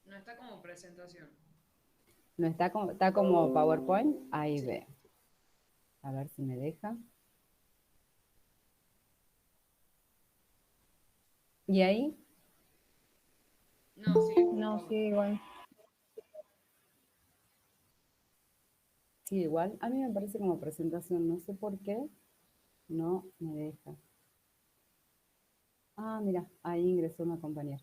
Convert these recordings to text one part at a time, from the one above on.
No está como presentación. ¿No está como PowerPoint? Ahí Sí. ve. A ver si me deja. ¿Y ahí? No, sigue como No, Power. sí, igual. Sí, igual. A mí me parece como presentación. No sé por qué no me deja. Ah, mira, ahí ingresó una compañera.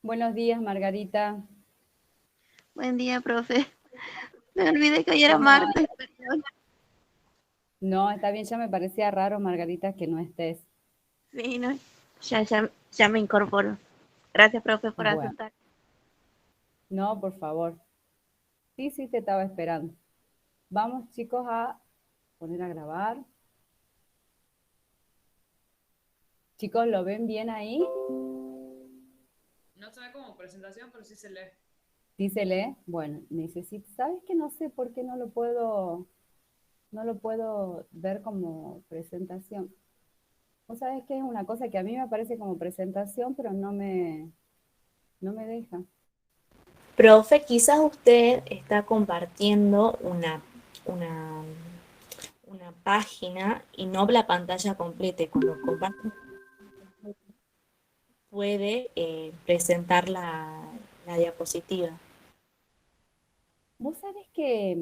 Buenos días, Margarita. Buen día, profe. Me olvidé que hoy era ¿Cómo va? martes, perdón. No, está bien, ya me parecía raro, Margarita, que no estés. Sí, no. Ya me incorporo. Gracias, profe, por Bueno, aceptar. no, por favor. Sí, sí, te estaba esperando. Vamos, chicos, a poner a grabar. Chicos, ¿lo ven bien ahí? No se ve como presentación, pero sí se lee. ¿Sí se lee? Bueno, necesito, ¿sabes que no sé por qué no lo puedo ver como presentación? Vos sabés que es una cosa que a mí me parece como presentación, pero no me deja. Profe, quizás usted está compartiendo una página y no la pantalla completa. Y cuando comparte puede presentar la diapositiva. Vos sabés que,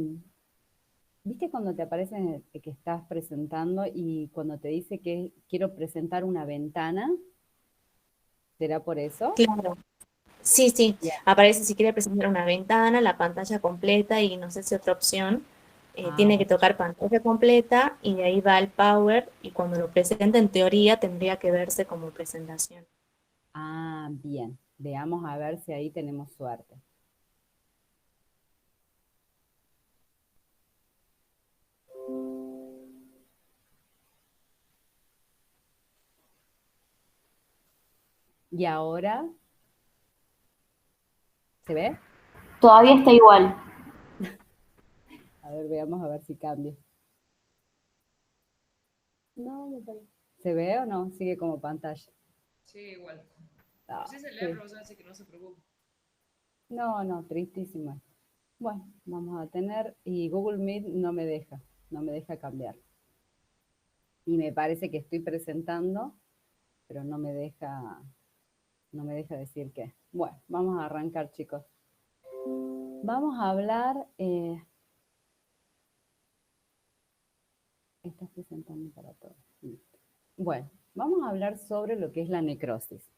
¿viste cuando te aparece que estás presentando y cuando te dice que quiero presentar una ventana? ¿Será por eso? Claro. Sí, sí, Ya. aparece si quiere presentar una ventana, la pantalla completa y no sé si otra opción. Ah, Tiene que bueno. tocar pantalla completa y de ahí va el power y cuando lo presenta en teoría tendría que verse como presentación. Ah, bien. Veamos a ver si ahí tenemos suerte. Y ahora, ¿se ve? Todavía está igual. A ver, veamos a ver si cambia. No, me parece. ¿Se ve o no? Sigue como pantalla. Sí, igual. Pero Ah, sí se lee, sí. profesor, así que no se preocupe. No, no, tristísimo. Bueno, vamos a tener, y Google Meet no me deja cambiar. Y me parece que estoy presentando, pero no me deja decir qué. Bueno, vamos a arrancar, chicos. Vamos a hablar, estás presentando para todos. Listo. Bueno, vamos a hablar sobre lo que es la necrosis.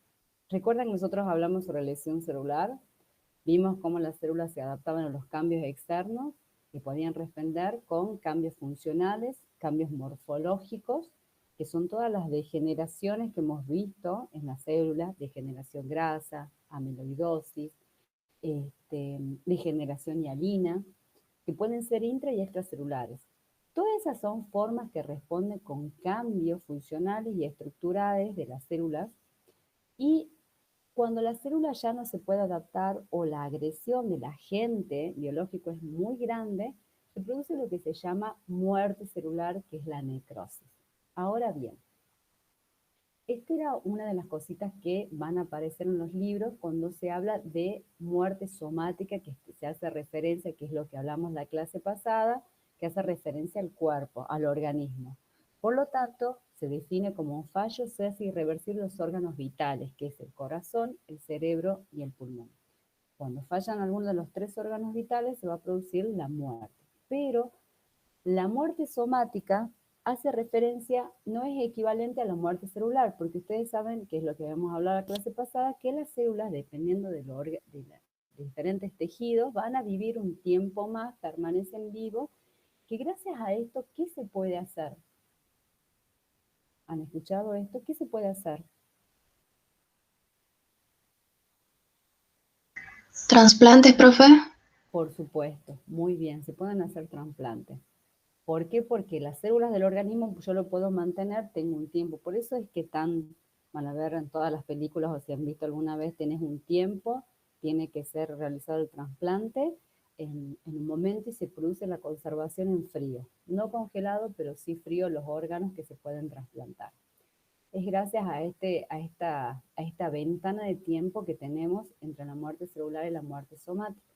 Recuerdan que nosotros hablamos sobre lesión celular, vimos cómo las células se adaptaban a los cambios externos y podían responder con cambios funcionales, cambios morfológicos, que son todas las degeneraciones que hemos visto en las células, degeneración grasa, amiloidosis, degeneración hialina, que pueden ser intra y extracelulares. Todas esas son formas que responden con cambios funcionales y estructurales de las células y cuando la célula ya no se puede adaptar o la agresión del agente biológico es muy grande, se produce lo que se llama muerte celular, que es la necrosis. Ahora bien, esta era una de las cositas que van a aparecer en los libros cuando se habla de muerte somática, que se hace referencia, que es lo que hablamos la clase pasada, que hace referencia al cuerpo, al organismo. Por lo tanto, se define como un fallo se hace irreversible los órganos vitales, que es el corazón, el cerebro y el pulmón. Cuando fallan alguno de los tres órganos vitales, se va a producir la muerte. Pero la muerte somática hace referencia, no es equivalente a la muerte celular, porque ustedes saben, que es lo que habíamos hablado la clase pasada, que las células, dependiendo de diferentes tejidos, van a vivir un tiempo más, permanecen vivos, que gracias a esto, ¿qué se puede hacer? ¿Han escuchado esto? ¿Qué se puede hacer? ¿Trasplantes, profe? Por supuesto, muy bien, se pueden hacer trasplantes. ¿Por qué? Porque las células del organismo yo lo puedo mantener, tengo un tiempo. Por eso es que van a ver en todas las películas o si han visto alguna vez, tenés un tiempo, tiene que ser realizado el trasplante en un momento y se produce la conservación en frío. No congelado, pero sí frío los órganos que se pueden trasplantar. es gracias a esta ventana de tiempo que tenemos entre la muerte celular y la muerte somática.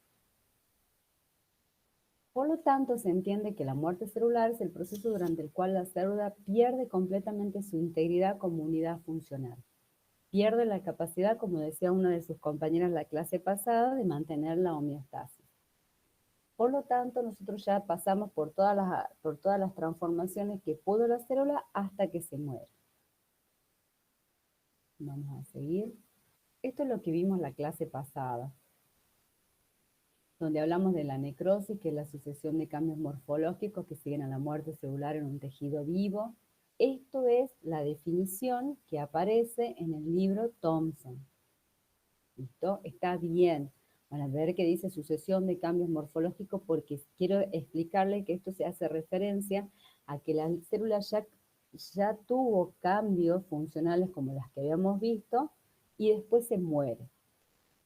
Por lo tanto, se entiende que la muerte celular es el proceso durante el cual la célula pierde completamente su integridad como unidad funcional. Pierde la capacidad, como decía una de sus compañeras en la clase pasada, de mantener la homeostasis. Por lo tanto, nosotros ya pasamos por todas las transformaciones que pudo la célula hasta que se muere. Vamos a seguir. Esto es lo que vimos la clase pasada, donde hablamos de la necrosis, que es la sucesión de cambios morfológicos que siguen a la muerte celular en un tejido vivo. Esto es la definición que aparece en el libro Thompson. ¿Listo? Está bien. Van a ver que dice sucesión de cambios morfológicos porque quiero explicarle que esto se hace referencia a que la célula ya tuvo cambios funcionales como las que habíamos visto y después se muere.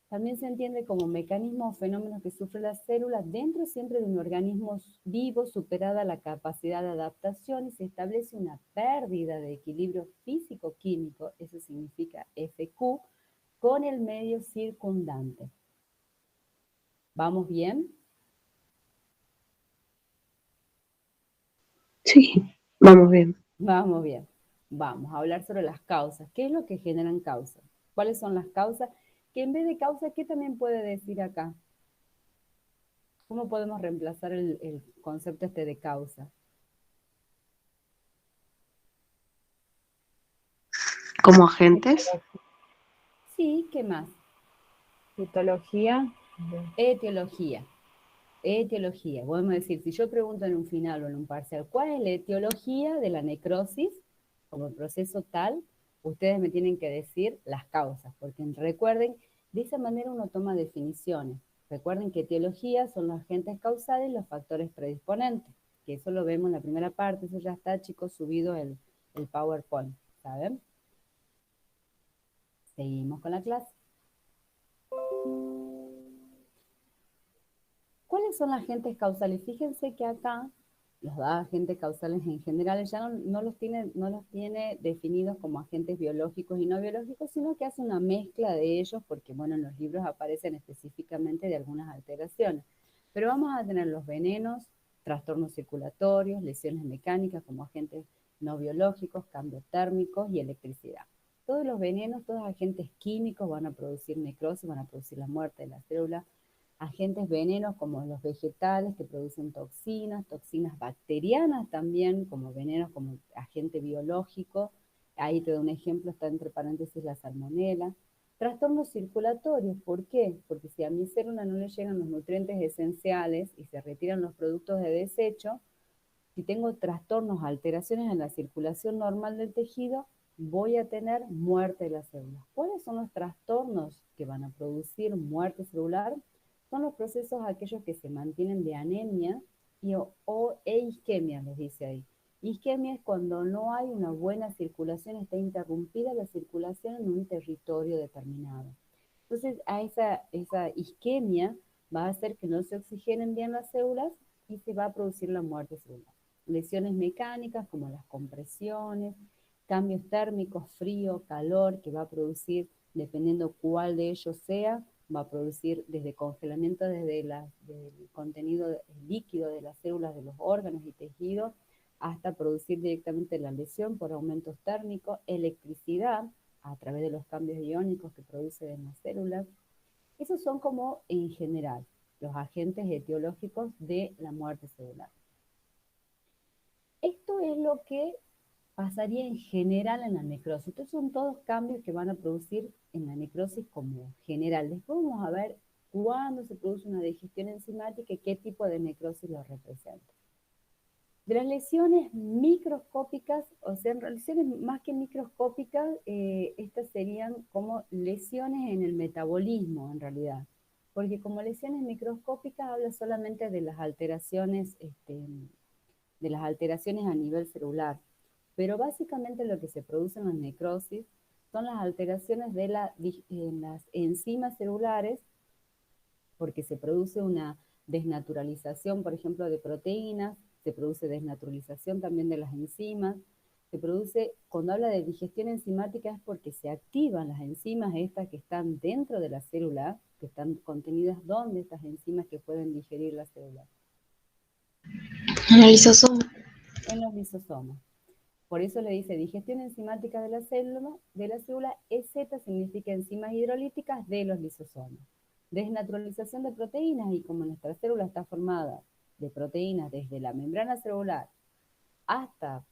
También se entiende como mecanismo o fenómeno que sufre la célula dentro siempre de un organismo vivo, superada la capacidad de adaptación y se establece una pérdida de equilibrio físico-químico, eso significa FQ, con el medio circundante. ¿Vamos bien? Sí, vamos bien. Vamos bien. Vamos a hablar sobre las causas. ¿Qué es lo que generan causas? ¿Cuáles son las causas? Que en vez de causa, ¿qué también puede decir acá? ¿Cómo podemos reemplazar el concepto este de causa? ¿Como agentes? Sí, ¿qué más? Citología. Etiología. Etiología. Podemos decir, si yo pregunto en un final o en un parcial, ¿cuál es la etiología de la necrosis como proceso tal? Ustedes me tienen que decir las causas, porque recuerden, de esa manera uno toma definiciones. Recuerden que etiología son los agentes causales y los factores predisponentes, que eso lo vemos en la primera parte, eso ya está, chicos, subido el PowerPoint, ¿saben? Seguimos con la clase. ¿Cuáles son los agentes causales? Fíjense que acá los agentes causales en general ya no los tiene definidos como agentes biológicos y no biológicos, sino que hace una mezcla de ellos porque, bueno, en los libros aparecen específicamente de algunas alteraciones. Pero vamos a tener los venenos, trastornos circulatorios, lesiones mecánicas como agentes no biológicos, cambios térmicos y electricidad. Todos los venenos, todos los agentes químicos van a producir necrosis, van a producir la muerte de la célula. Agentes venenos como los vegetales que producen toxinas bacterianas también, como venenos, como agente biológico. Ahí te doy un ejemplo, está entre paréntesis la salmonela. Trastornos circulatorios, ¿por qué? Porque si a mi célula no le llegan los nutrientes esenciales y se retiran los productos de desecho, si tengo trastornos, alteraciones en la circulación normal del tejido, voy a tener muerte de la célula. ¿Cuáles son los trastornos que van a producir muerte celular? Son los procesos aquellos que se mantienen de anemia e isquemia, les dice ahí. Isquemia es cuando no hay una buena circulación, está interrumpida la circulación en un territorio determinado. Entonces, a esa isquemia va a hacer que no se oxigenen bien las células y se va a producir la muerte celular. Lesiones mecánicas como las compresiones, cambios térmicos, frío, calor, que va a producir, dependiendo cuál de ellos sea, va a producir desde congelamiento del contenido líquido de las células de los órganos y tejidos, hasta producir directamente la lesión por aumentos térmicos, electricidad a través de los cambios iónicos que produce en las células. Esos son como en general los agentes etiológicos de la muerte celular. Esto es lo que pasaría en general en la necrosis. Estos son todos cambios que van a producir en la necrosis como general. Después vamos a ver cuándo se produce una digestión enzimática y qué tipo de necrosis lo representa. De las lesiones microscópicas, o sea, lesiones más que microscópicas, estas serían como lesiones en el metabolismo, en realidad. Porque como lesiones microscópicas habla solamente de las alteraciones, a nivel celular. Pero básicamente lo que se produce en la necrosis son las alteraciones de las enzimas celulares, porque se produce una desnaturalización, por ejemplo, de proteínas, se produce desnaturalización también de las enzimas, Se produce, cuando habla de digestión enzimática es porque se activan las enzimas estas que están dentro de la célula, que están contenidas donde estas enzimas que pueden digerir la célula. En el lisosoma. En los lisosomas. Por eso le dice digestión enzimática de la célula, EZ significa enzimas hidrolíticas de los lisosomas. Desnaturalización de proteínas, y como nuestra célula está formada de proteínas desde la membrana celular hasta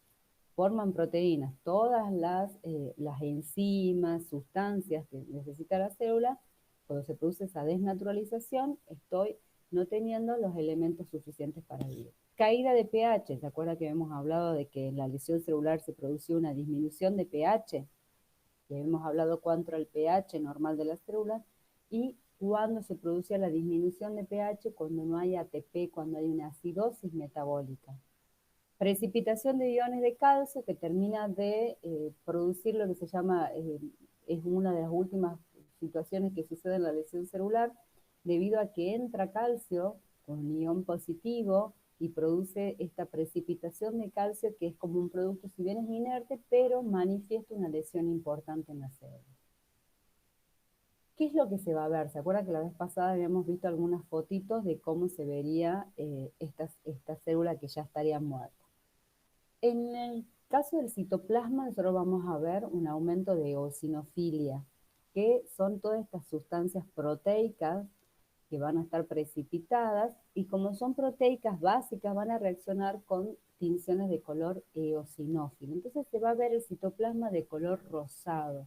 forman proteínas, todas las enzimas, sustancias que necesita la célula, cuando se produce esa desnaturalización, estoy no teniendo los elementos suficientes para vivir. Caída de pH, ¿se acuerda que hemos hablado de que en la lesión celular se produce una disminución de pH? Que hemos hablado cuánto era el pH normal de las células, y cuando se produce la disminución de pH, cuando no hay ATP, cuando hay una acidosis metabólica. Precipitación de iones de calcio que termina de producir lo que se llama, es una de las últimas situaciones que sucede en la lesión celular, debido a que entra calcio con un ion positivo y produce esta precipitación de calcio que es como un producto, si bien es inerte, pero manifiesta una lesión importante en la célula. ¿Qué es lo que se va a ver? ¿Se acuerda que la vez pasada habíamos visto algunas fotitos de cómo se vería esta célula que ya estaría muerta? En el caso del citoplasma, nosotros vamos a ver un aumento de eosinofilia, que son todas estas sustancias proteicas que van a estar precipitadas, y como son proteicas básicas, van a reaccionar con tinciones de color eosinófilo. Entonces se va a ver el citoplasma de color rosado.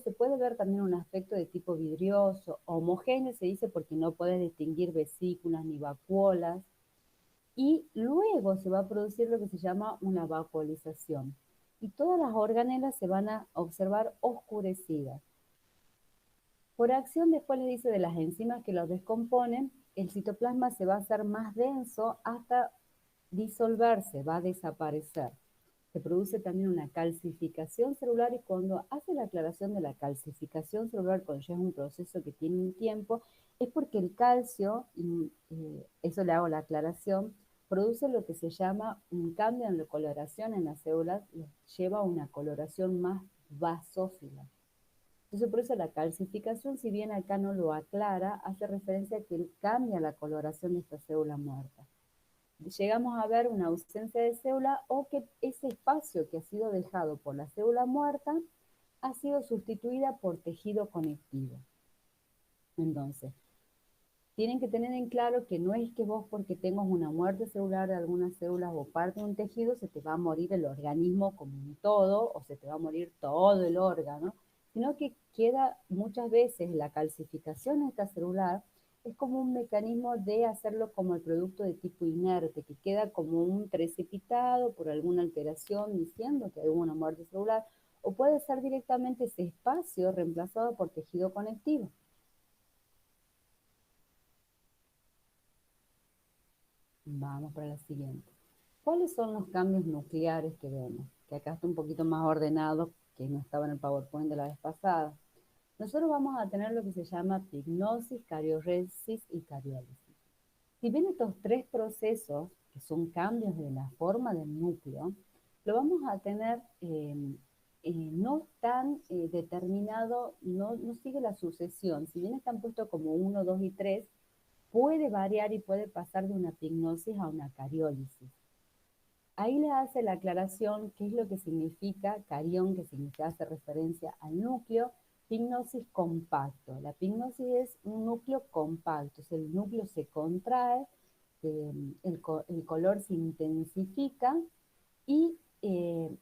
Se puede ver también un aspecto de tipo vidrioso, homogéneo se dice porque no puede distinguir vesículas ni vacuolas, y luego se va a producir lo que se llama una vacuolización. Y todas las organelas se van a observar oscurecidas. Por acción, después les dice de las enzimas que los descomponen, el citoplasma se va a hacer más denso hasta disolverse, va a desaparecer. Se produce también una calcificación celular, y cuando hace la aclaración de la calcificación celular, cuando ya es un proceso que tiene un tiempo, es porque el calcio, eso le hago la aclaración, produce lo que se llama un cambio en la coloración en las células, lleva a una coloración más basófila. Entonces, por eso la calcificación, si bien acá no lo aclara, hace referencia a que cambia la coloración de esta célula muerta. Llegamos a ver una ausencia de célula, o que ese espacio que ha sido dejado por la célula muerta ha sido sustituida por tejido conectivo. Entonces, tienen que tener en claro que no es que vos, porque tengas una muerte celular de algunas células o parte de un tejido, se te va a morir el organismo como un todo, o se te va a morir todo el órgano, sino que queda muchas veces la calcificación extracelular, es como un mecanismo de hacerlo como el producto de tipo inerte, que queda como un precipitado por alguna alteración diciendo que hay una muerte celular, o puede ser directamente ese espacio reemplazado por tejido conectivo. Vamos para la siguiente. ¿Cuáles son los cambios nucleares que vemos? Que acá está un poquito más ordenado, que no estaba en el PowerPoint de la vez pasada. Nosotros vamos a tener lo que se llama pignosis, carioresis y cariólisis. Si bien estos tres procesos, que son cambios de la forma del núcleo, lo vamos a tener no tan determinado, no sigue la sucesión. Si bien están puestos como 1, 2 y 3, puede variar y puede pasar de una pignosis a una cariólisis. Ahí le hace la aclaración qué es lo que significa carión, que significa, hace referencia al núcleo, pignosis compacto. La pignosis es un núcleo compacto, o sea, el núcleo se contrae, el color se intensifica y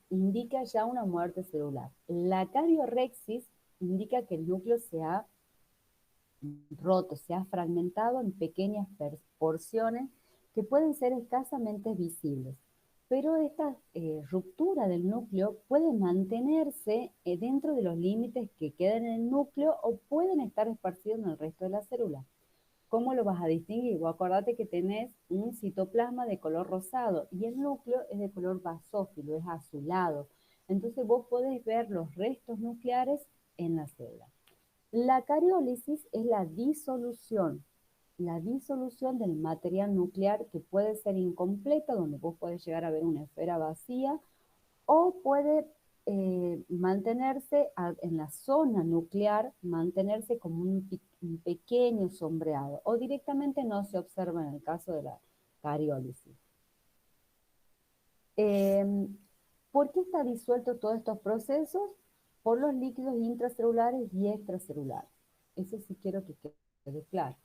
indica ya una muerte celular. La cariorexis indica que el núcleo se ha roto, se ha fragmentado en pequeñas porciones que pueden ser escasamente visibles. Pero esta ruptura del núcleo puede mantenerse dentro de los límites que quedan en el núcleo, o pueden estar esparcidos en el resto de la célula. ¿Cómo lo vas a distinguir? Vos acordate que tenés un citoplasma de color rosado y el núcleo es de color basófilo, es azulado. Entonces vos podés ver los restos nucleares en la célula. La cariólisis es la disolución la disolución del material nuclear que puede ser incompleta, donde vos podés llegar a ver una esfera vacía, o puede mantenerse en la zona nuclear, mantenerse como un pequeño sombreado, o directamente no se observa en el caso de la cariólisis. ¿Por qué está disuelto todos estos procesos? Por los líquidos intracelulares y extracelulares. Eso sí quiero que quede claro.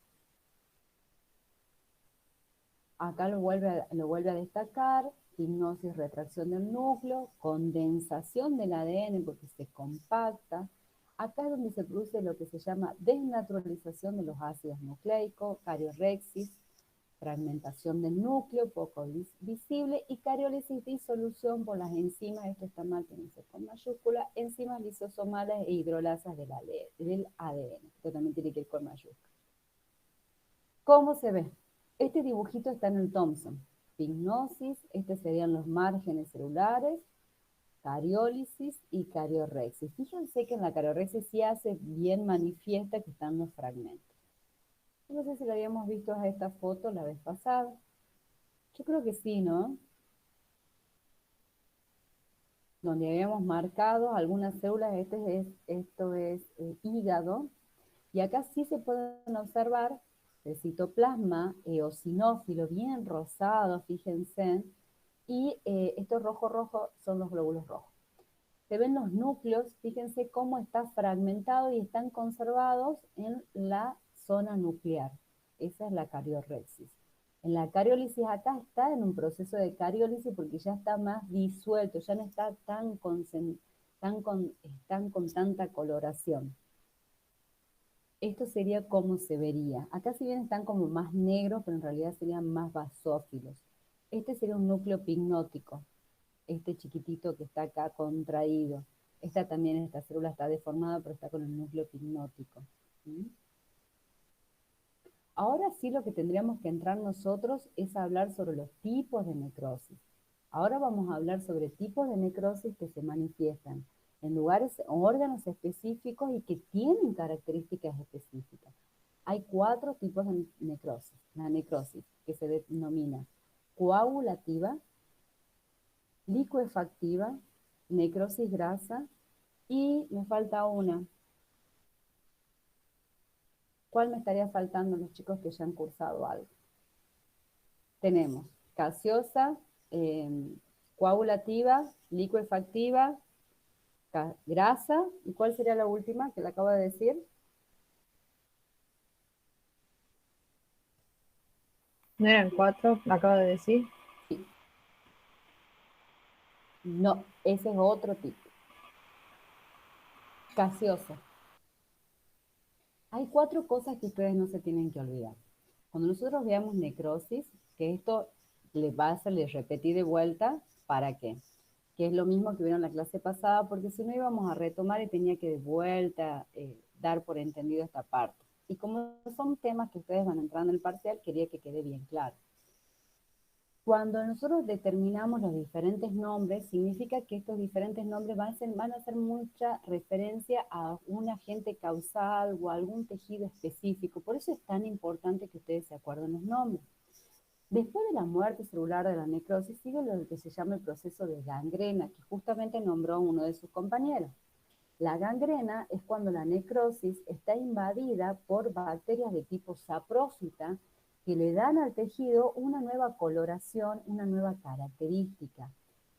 Acá lo vuelve a destacar, pignosis, retracción del núcleo, condensación del ADN porque se compacta. Acá es donde se produce lo que se llama desnaturalización de los ácidos nucleicos, cariorexis, fragmentación del núcleo, poco visible, y cariólisis, disolución por las enzimas, esto está mal, tiene que ser con mayúscula, enzimas lisosomales e hidrolasas del ADN. Esto también tiene que ir con mayúscula. ¿Cómo se ve? Este dibujito está en el Thomson. Pignosis, estos serían los márgenes celulares, cariólisis y cariorexis. Fíjense que en la cariorexis sí hace bien manifiesta que están los fragmentos. No sé si lo habíamos visto a esta foto la vez pasada. Yo creo que sí, ¿no? Donde habíamos marcado algunas células, esto es hígado, y acá sí se pueden observar el citoplasma eosinófilo, bien rosado, fíjense, y estos rojo son los glóbulos rojos. Se ven los núcleos, fíjense cómo está fragmentado y están conservados en la zona nuclear. Esa es la cariorexis. En la cariólisis acá está en un proceso de cariólisis porque ya está más disuelto, ya no está tan con tanta coloración. Esto sería como se vería. Acá si bien están como más negros, pero en realidad serían más basófilos. Este sería un núcleo pignótico. Este chiquitito que está acá contraído. Esta célula está deformada, pero está con el núcleo pignótico. ¿Mm? Ahora sí lo que tendríamos que entrar nosotros es a hablar sobre los tipos de necrosis. Ahora vamos a hablar sobre tipos de necrosis que se manifiestan en lugares o órganos específicos y que tienen características específicas. Hay 4 tipos de necrosis. La necrosis que se denomina coagulativa, licuefactiva, necrosis grasa y me falta una. ¿Cuál me estaría faltando los chicos que ya han cursado algo? Tenemos gaseosa, coagulativa, licuefactiva, grasa, ¿y cuál sería la última que le acabo de decir? ¿No eran 4? Acabo de decir. Sí. No, ese es otro tipo. Gaseosa. Hay 4 cosas que ustedes no se tienen que olvidar. Cuando nosotros veamos necrosis, que esto les repetí de vuelta, ¿para qué? Que es lo mismo que vieron en la clase pasada, porque si no íbamos a retomar y tenía que de vuelta dar por entendido esta parte. Y como son temas que ustedes van a entrar en el parcial, quería que quede bien claro. Cuando nosotros determinamos los diferentes nombres, significa que estos diferentes nombres van a hacer mucha referencia a un agente causal o a algún tejido específico. Por eso es tan importante que ustedes se acuerden los nombres. Después de la muerte celular de la necrosis, sigue lo que se llama el proceso de gangrena, que justamente nombró uno de sus compañeros. La gangrena es cuando la necrosis está invadida por bacterias de tipo saprófita, que le dan al tejido una nueva coloración, una nueva característica.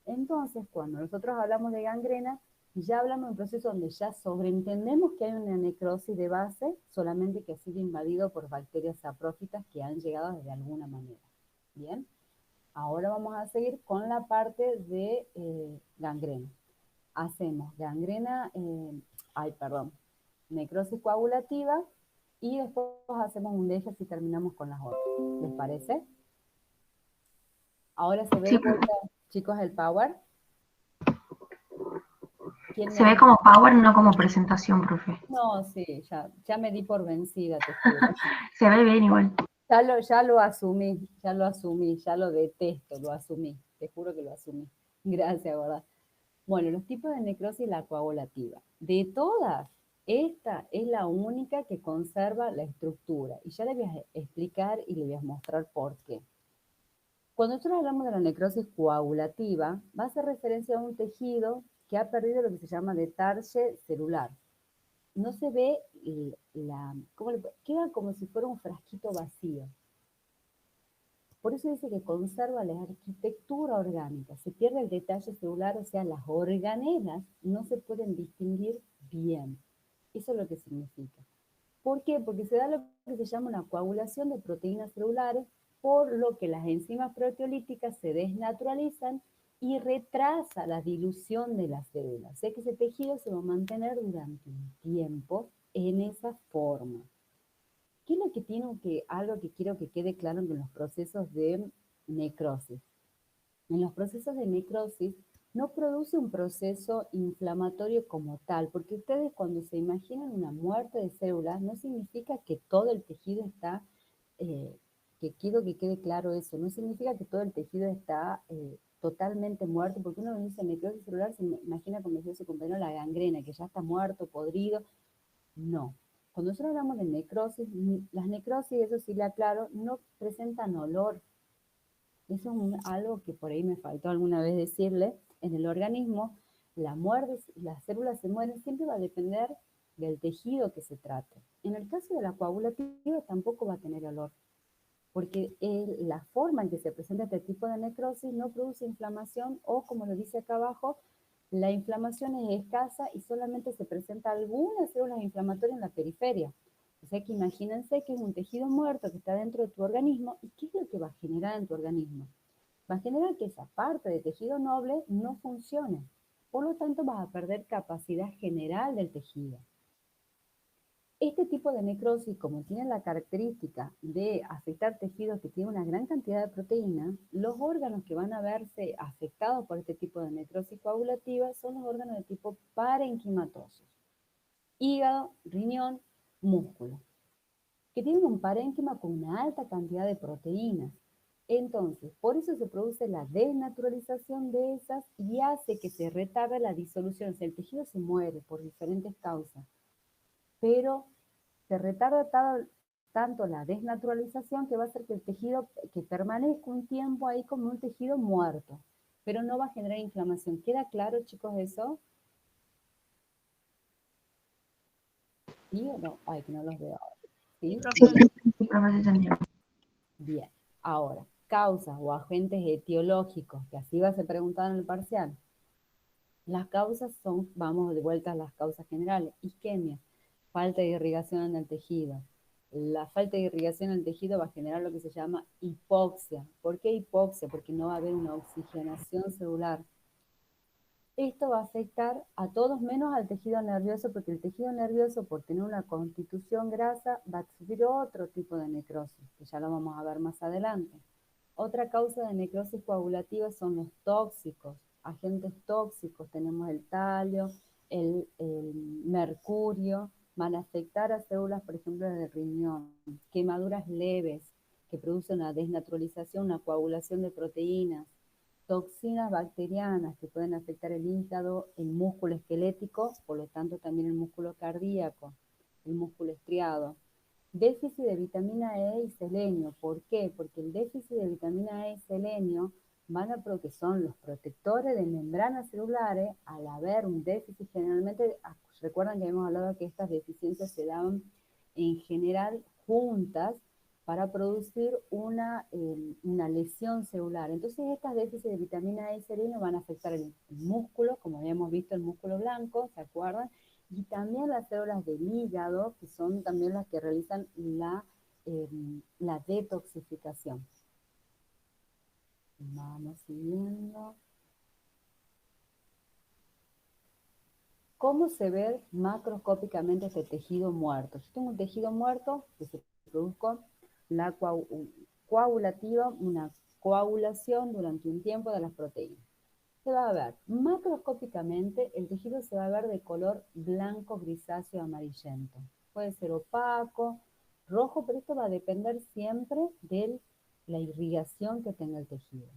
Entonces, cuando nosotros hablamos de gangrena, ya hablamos de un proceso donde ya sobreentendemos que hay una necrosis de base, solamente que ha sido invadido por bacterias saprófitas que han llegado de alguna manera. Bien, ahora vamos a seguir con la parte de gangrena. Hacemos gangrena, necrosis coagulativa, y después hacemos un deje si terminamos con las otras. ¿Les parece? Ahora se ve de vuelta, chicos, el Power. Se ve como Power, no como presentación, profe. No, sí, ya me di por vencida, te juro. Se ve bien igual. Ya lo asumí, ya lo detesto, lo asumí. Te juro que lo asumí. Gracias, ¿verdad? Bueno, los tipos de necrosis, la coagulativa. De todas, Esta es la única que conserva la estructura. Y ya le voy a explicar y le voy a mostrar por qué. Cuando nosotros hablamos de la necrosis coagulativa, va a hacer referencia a un tejido que ha perdido lo que se llama detarche celular. No se ve queda como si fuera un frasquito vacío. Por eso dice que conserva la arquitectura orgánica. Se pierde el detalle celular, o sea, las organelas no se pueden distinguir bien. Eso es lo que significa. ¿Por qué? Porque se da lo que se llama una coagulación de proteínas celulares, por lo que las enzimas proteolíticas se desnaturalizan y retrasa la dilución de las células. O sea que ese tejido se va a mantener durante un tiempo en esa forma. ¿Qué es lo que algo que quiero que quede claro en los procesos de necrosis? En los procesos de necrosis no produce un proceso inflamatorio como tal, porque ustedes cuando se imaginan una muerte de células, no significa que todo el tejido está, que quiero que quede claro eso, no significa que todo el tejido está totalmente muerto, porque uno dice necrosis celular, se imagina, como decía su compañero, la gangrena, que ya está muerto, podrido. No. Cuando nosotros hablamos de necrosis, las necrosis, eso sí le aclaro, no presentan olor. Eso es algo que por ahí me faltó alguna vez decirle. En el organismo, las células se mueren, siempre va a depender del tejido que se trate. En el caso de la coagulativa tampoco va a tener olor, porque la forma en que se presenta este tipo de necrosis no produce inflamación o, como lo dice acá abajo, la inflamación es escasa y solamente se presenta algunas células inflamatorias en la periferia. O sea que imagínense que es un tejido muerto que está dentro de tu organismo. ¿Y qué es lo que va a generar en tu organismo? Va a generar que esa parte de tejido noble no funcione. Por lo tanto, vas a perder capacidad general del tejido. Este tipo de necrosis, como tiene la característica de afectar tejidos que tienen una gran cantidad de proteínas, los órganos que van a verse afectados por este tipo de necrosis coagulativa son los órganos de tipo parenquimatosos. Hígado, riñón, músculo, que tienen un parénquima con una alta cantidad de proteínas. Entonces, por eso se produce la desnaturalización de esas y hace que se retarde la disolución. O sea, el tejido se muere por diferentes causas, pero se retarda tanto la desnaturalización que va a hacer que el tejido que permanezca un tiempo ahí como un tejido muerto, pero no va a generar inflamación. ¿Queda claro, chicos, eso? ¿Sí o no? Ay, que no los veo ahora. ¿Sí? Sí. Sí, profe, se entendió. Bien. Ahora, causas o agentes etiológicos, que así va a ser preguntado en el parcial. Las causas son, vamos de vuelta a las causas generales, isquemia, falta de irrigación en el tejido. La falta de irrigación en el tejido va a generar lo que se llama hipoxia. ¿Por qué hipoxia? Porque no va a haber una oxigenación celular. Esto va a afectar a todos menos al tejido nervioso, porque el tejido nervioso, por tener una constitución grasa, va a sufrir otro tipo de necrosis, que ya lo vamos a ver más adelante. Otra causa de necrosis coagulativa son los tóxicos, agentes tóxicos. Tenemos el talio, el mercurio, van a afectar a células, por ejemplo, del riñón. Quemaduras leves que producen una desnaturalización, una coagulación de proteínas. Toxinas bacterianas que pueden afectar el hígado, el músculo esquelético, por lo tanto también el músculo cardíaco, el músculo estriado. Déficit de vitamina E y selenio. ¿Por qué? Porque el déficit de vitamina E y selenio que son los protectores de membranas celulares. Al haber un déficit, generalmente, recuerdan que hemos hablado que estas deficiencias se dan en general juntas para producir una lesión celular. Entonces, estas déficits de vitamina E y selenio van a afectar el músculo, como habíamos visto, el músculo blanco, ¿se acuerdan? Y también las células del hígado, que son también las que realizan la detoxificación. Vamos siguiendo. ¿Cómo se ve macroscópicamente este tejido muerto? Yo tengo un tejido muerto que se produjo la coagulativa, una coagulación durante un tiempo de las proteínas. Se va a ver macroscópicamente, el tejido se va a ver de color blanco, grisáceo, amarillento. Puede ser opaco, rojo, pero esto va a depender siempre de la irrigación que tenga el tejido.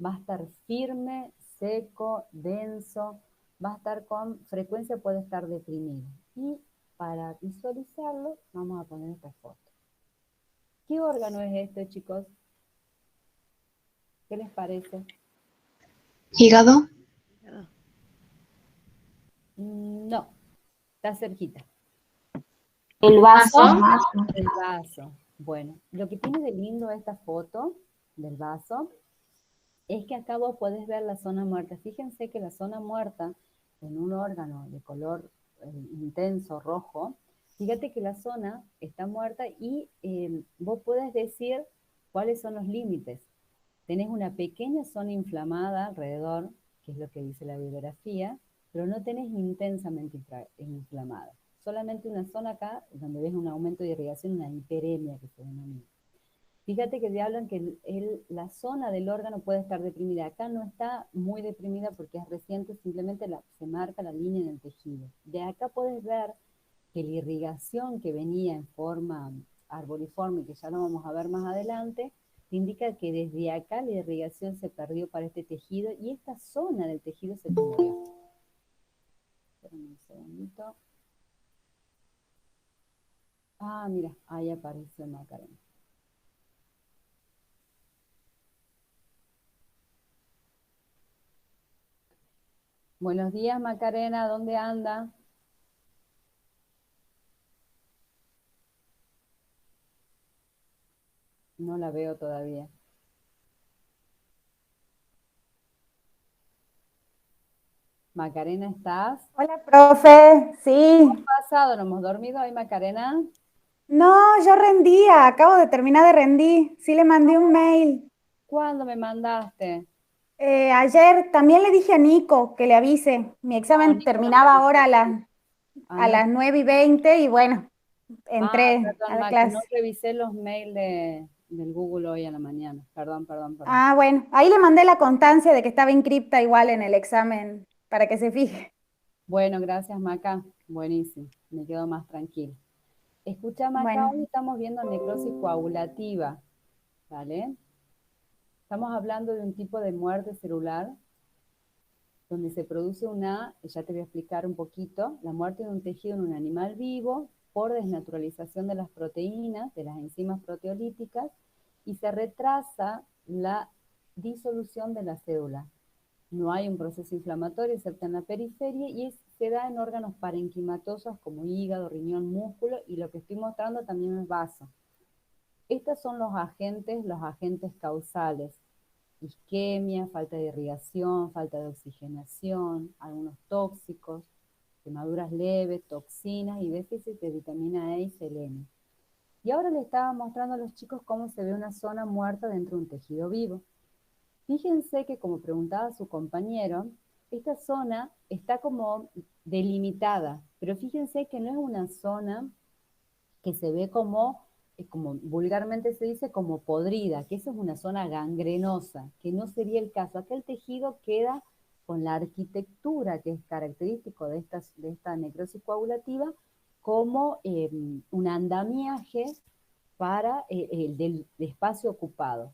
Va a estar firme, seco, denso, va a estar con frecuencia, puede estar deprimido. Y para visualizarlo, vamos a poner esta foto. ¿Qué órgano es este, chicos? ¿Qué les parece? Hígado. No, está cerquita. El vaso. El vaso. Bueno, lo que tiene de lindo esta foto del vaso es que acá vos podés ver la zona muerta. Fíjense que la zona muerta en un órgano de color intenso, rojo, fíjate que la zona está muerta y vos podés decir cuáles son los límites. Tenés una pequeña zona inflamada alrededor, que es lo que dice la bibliografía, pero no tenés intensamente inflamada. Solamente una zona acá donde ves un aumento de irrigación, una hiperemia que se denomina. Fíjate que te hablan que la zona del órgano puede estar deprimida. Acá no está muy deprimida porque es reciente, simplemente se marca la línea en el tejido. De acá puedes ver que la irrigación que venía en forma arboriforme, que ya lo vamos a ver más adelante, te indica que desde acá la irrigación se perdió para este tejido y esta zona del tejido se cubrió. Espérame un segundito. Ah, mira, ahí apareció Macarena. Buenos días, Macarena, ¿dónde anda? No la veo todavía. Macarena, ¿estás? Hola, profe. Sí. ¿Qué ha pasado? ¿No hemos dormido hoy, Macarena? No, yo rendía, acabo de terminar de rendir. Sí, le mandé un mail. ¿Cuándo me mandaste? Ayer también le dije a Nico que le avise. Mi No, examen Nico, no terminaba me ahora dijiste. a No. las 9:20 y bueno, entré Perdón, a la Maca, no clase. revisé los mails del Google hoy a la mañana. Perdón. Ah, bueno, ahí le mandé la constancia de que estaba inscripta igual en el examen para que se fije. Bueno, gracias, Maca. Buenísimo. Me quedo más tranquila. Escucha, Maca, Bueno, hoy estamos viendo necrosis coagulativa, ¿vale? Estamos hablando de un tipo de muerte celular donde se produce ya te voy a explicar un poquito, la muerte de un tejido en un animal vivo por desnaturalización de las proteínas, de las enzimas proteolíticas, y se retrasa la disolución de la célula. No hay un proceso inflamatorio excepto en la periferia y se da en órganos parenquimatosos como hígado, riñón, músculo, y lo que estoy mostrando también es vaso. Estos son los agentes causales. Isquemia, falta de irrigación, falta de oxigenación, algunos tóxicos, quemaduras leves, toxinas y déficit de vitamina E y selenio. Y ahora le estaba mostrando a los chicos cómo se ve una zona muerta dentro de un tejido vivo. Fíjense que, como preguntaba su compañero, esta zona está como delimitada, pero fíjense que no es una zona que se ve como vulgarmente se dice, como podrida, que eso es una zona gangrenosa, que no sería el caso. Acá el tejido queda con la arquitectura que es característico de esta necrosis coagulativa, como un andamiaje para del espacio ocupado.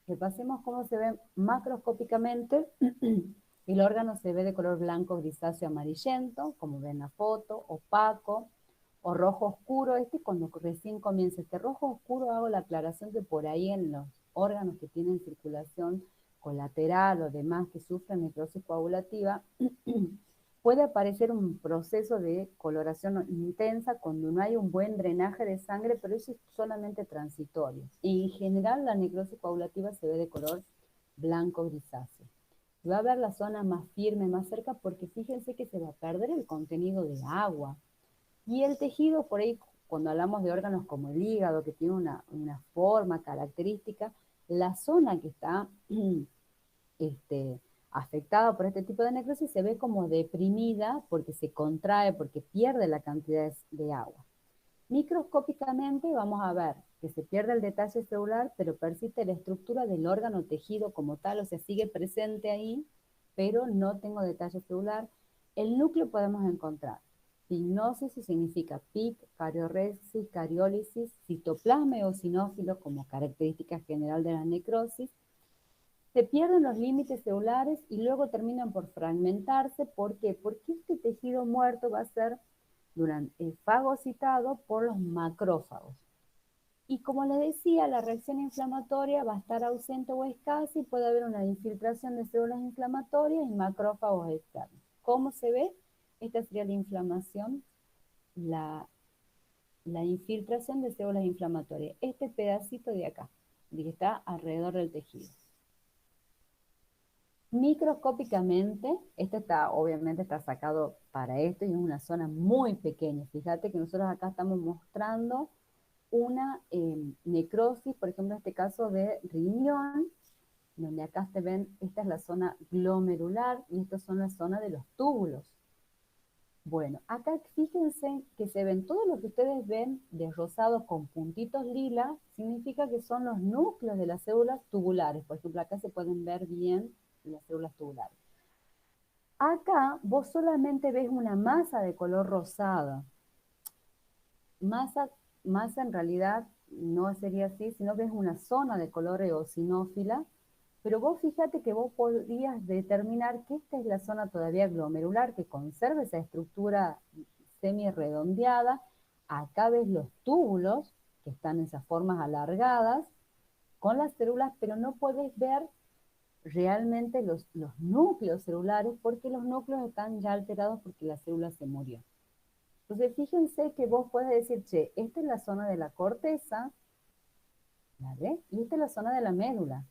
Repasemos cómo se ve macroscópicamente. El órgano se ve de color blanco, grisáceo, amarillento, como ven en la foto, opaco, o rojo oscuro. Cuando recién comienza este rojo oscuro, hago la aclaración que por ahí en los órganos que tienen circulación colateral o demás que sufren necrosis coagulativa, puede aparecer un proceso de coloración intensa cuando no hay un buen drenaje de sangre, pero eso es solamente transitorio. Y en general la necrosis coagulativa se ve de color blanco grisáceo. Va a ver la zona más firme, más cerca, porque fíjense que se va a perder el contenido de agua. Y el tejido, por ahí, cuando hablamos de órganos como el hígado, que tiene una forma característica, la zona que está afectada por este tipo de necrosis se ve como deprimida porque se contrae, porque pierde la cantidad de agua. Microscópicamente vamos a ver que se pierde el detalle celular, pero persiste la estructura del órgano tejido como tal, o sea, sigue presente ahí, pero no tengo detalle celular. El núcleo podemos encontrar pignosis, significa PIC, cariorexis, cariólisis, citoplasma eosinófilo como característica general de la necrosis, se pierden los límites celulares y luego terminan por fragmentarse. ¿Por qué? Porque este tejido muerto va a ser fagocitado por los macrófagos. Y como les decía, la reacción inflamatoria va a estar ausente o escasa y puede haber una infiltración de células inflamatorias y macrófagos externos. ¿Cómo se ve? Esta sería la inflamación, la infiltración de células inflamatorias. Este pedacito de acá, que está alrededor del tejido. Microscópicamente, obviamente está sacado para esto y es una zona muy pequeña. Fíjate que nosotros acá estamos mostrando una necrosis, por ejemplo, en este caso de riñón, donde acá se ven, esta es la zona glomerular y estas son las zonas de los túbulos. Bueno, acá fíjense que se ven, todo lo que ustedes ven de rosado con puntitos lila, significa que son los núcleos de las células tubulares. Por ejemplo, acá se pueden ver bien las células tubulares. Acá vos solamente ves una masa de color rosada. Masa en realidad no sería así, sino ves una zona de color eosinófila, pero vos fíjate que vos podrías determinar que esta es la zona todavía glomerular, que conserva esa estructura semi-redondeada. Acá ves los túbulos, que están en esas formas alargadas, con las células, pero no podés ver realmente los núcleos celulares, porque los núcleos están ya alterados porque la célula se murió. Entonces, fíjense que vos podés decir, che, esta es la zona de la corteza, ¿vale? Y esta es la zona de la médula.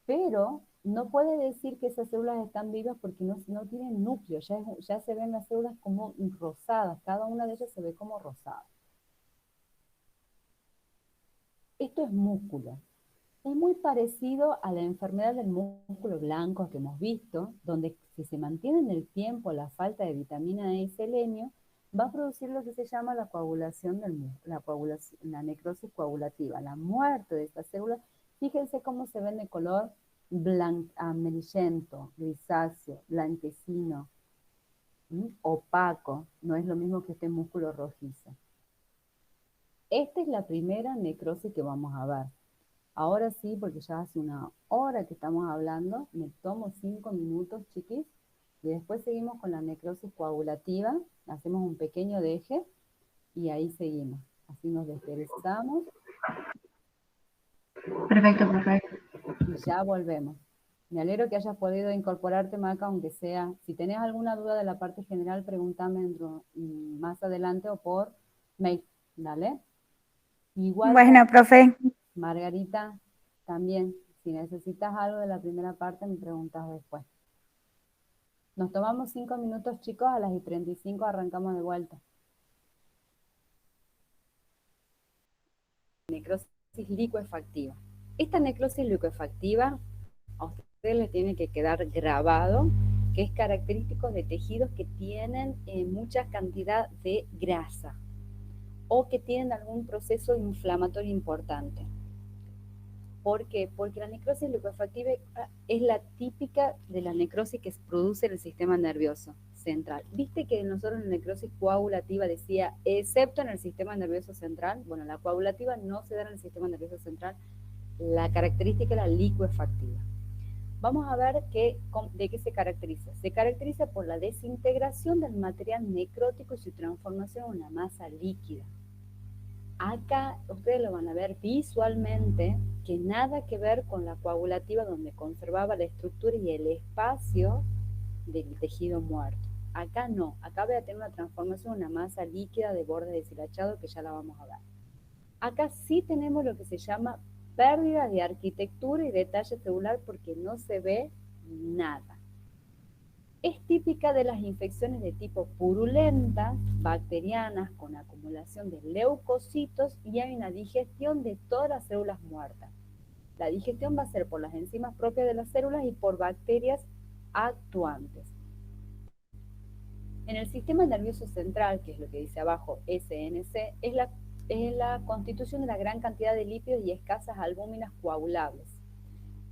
Pero no puede decir que esas células están vivas porque no tienen núcleo, ya se ven las células como rosadas, cada una de ellas se ve como rosada. Esto es músculo. Es muy parecido a la enfermedad del músculo blanco que hemos visto, donde si se mantiene en el tiempo la falta de vitamina E y selenio, va a producir lo que se llama la coagulación del músculo, la necrosis coagulativa, la muerte de estas células. Fíjense cómo se ven de color amarillento, grisáceo, blanquecino, opaco, no es lo mismo que este músculo rojizo. Esta es la primera necrosis que vamos a ver. Ahora sí, porque ya hace una hora que estamos hablando, me tomo 5 minutos, chiquis, y después seguimos con la necrosis coagulativa, hacemos un pequeño deje, y ahí seguimos. Así nos desperezamos. Perfecto, perfecto. Y ya volvemos. Me alegro que hayas podido incorporarte, Maca, aunque sea, si tenés alguna duda de la parte general, pregúntame más adelante o por mail, ¿dale? Igual, Bueno, profe. Margarita, también, si necesitas algo de la primera parte, me preguntas después. Nos tomamos 5 minutos, chicos, a las 35 arrancamos de vuelta. Necrosis licuefactiva. Esta necrosis licuefactiva a ustedes les tiene que quedar grabado que es característico de tejidos que tienen mucha cantidad de grasa o que tienen algún proceso inflamatorio importante. ¿Por qué? Porque la necrosis licuefactiva es la típica de la necrosis que se produce en el sistema nervioso central. ¿Viste que nosotros en la necrosis coagulativa decía, excepto en el sistema nervioso central? Bueno, la coagulativa no se da en el sistema nervioso central. La característica es la licuefactiva. Vamos a ver de qué se caracteriza. Se caracteriza por la desintegración del material necrótico y su transformación en una masa líquida. Acá ustedes lo van a ver visualmente, que nada que ver con la coagulativa donde conservaba la estructura y el espacio del tejido muerto. Acá no, acá voy a tener una transformación en una masa líquida de borde deshilachado que ya la vamos a ver. Acá sí tenemos lo que se llama pérdida de arquitectura y detalle celular porque no se ve nada. Es típica de las infecciones de tipo purulentas, bacterianas, con acumulación de leucocitos y hay una digestión de todas las células muertas. La digestión va a ser por las enzimas propias de las células y por bacterias actuantes. En el sistema nervioso central, que es lo que dice abajo, SNC, es la constitución de una gran cantidad de lípidos y escasas albúminas coagulables.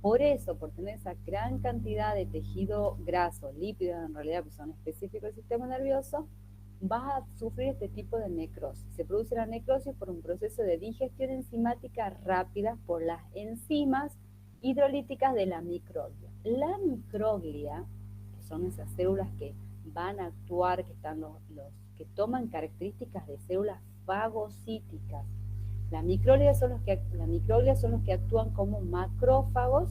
Por eso, por tener esa gran cantidad de tejido graso, lípidos en realidad que son específicos del sistema nervioso, vas a sufrir este tipo de necrosis. Se produce la necrosis por un proceso de digestión enzimática rápida por las enzimas hidrolíticas de la microbio. La microglia, que son esas células que van a actuar, que están los que toman características de células fagocíticas. Las microglia son los que actúan como macrófagos,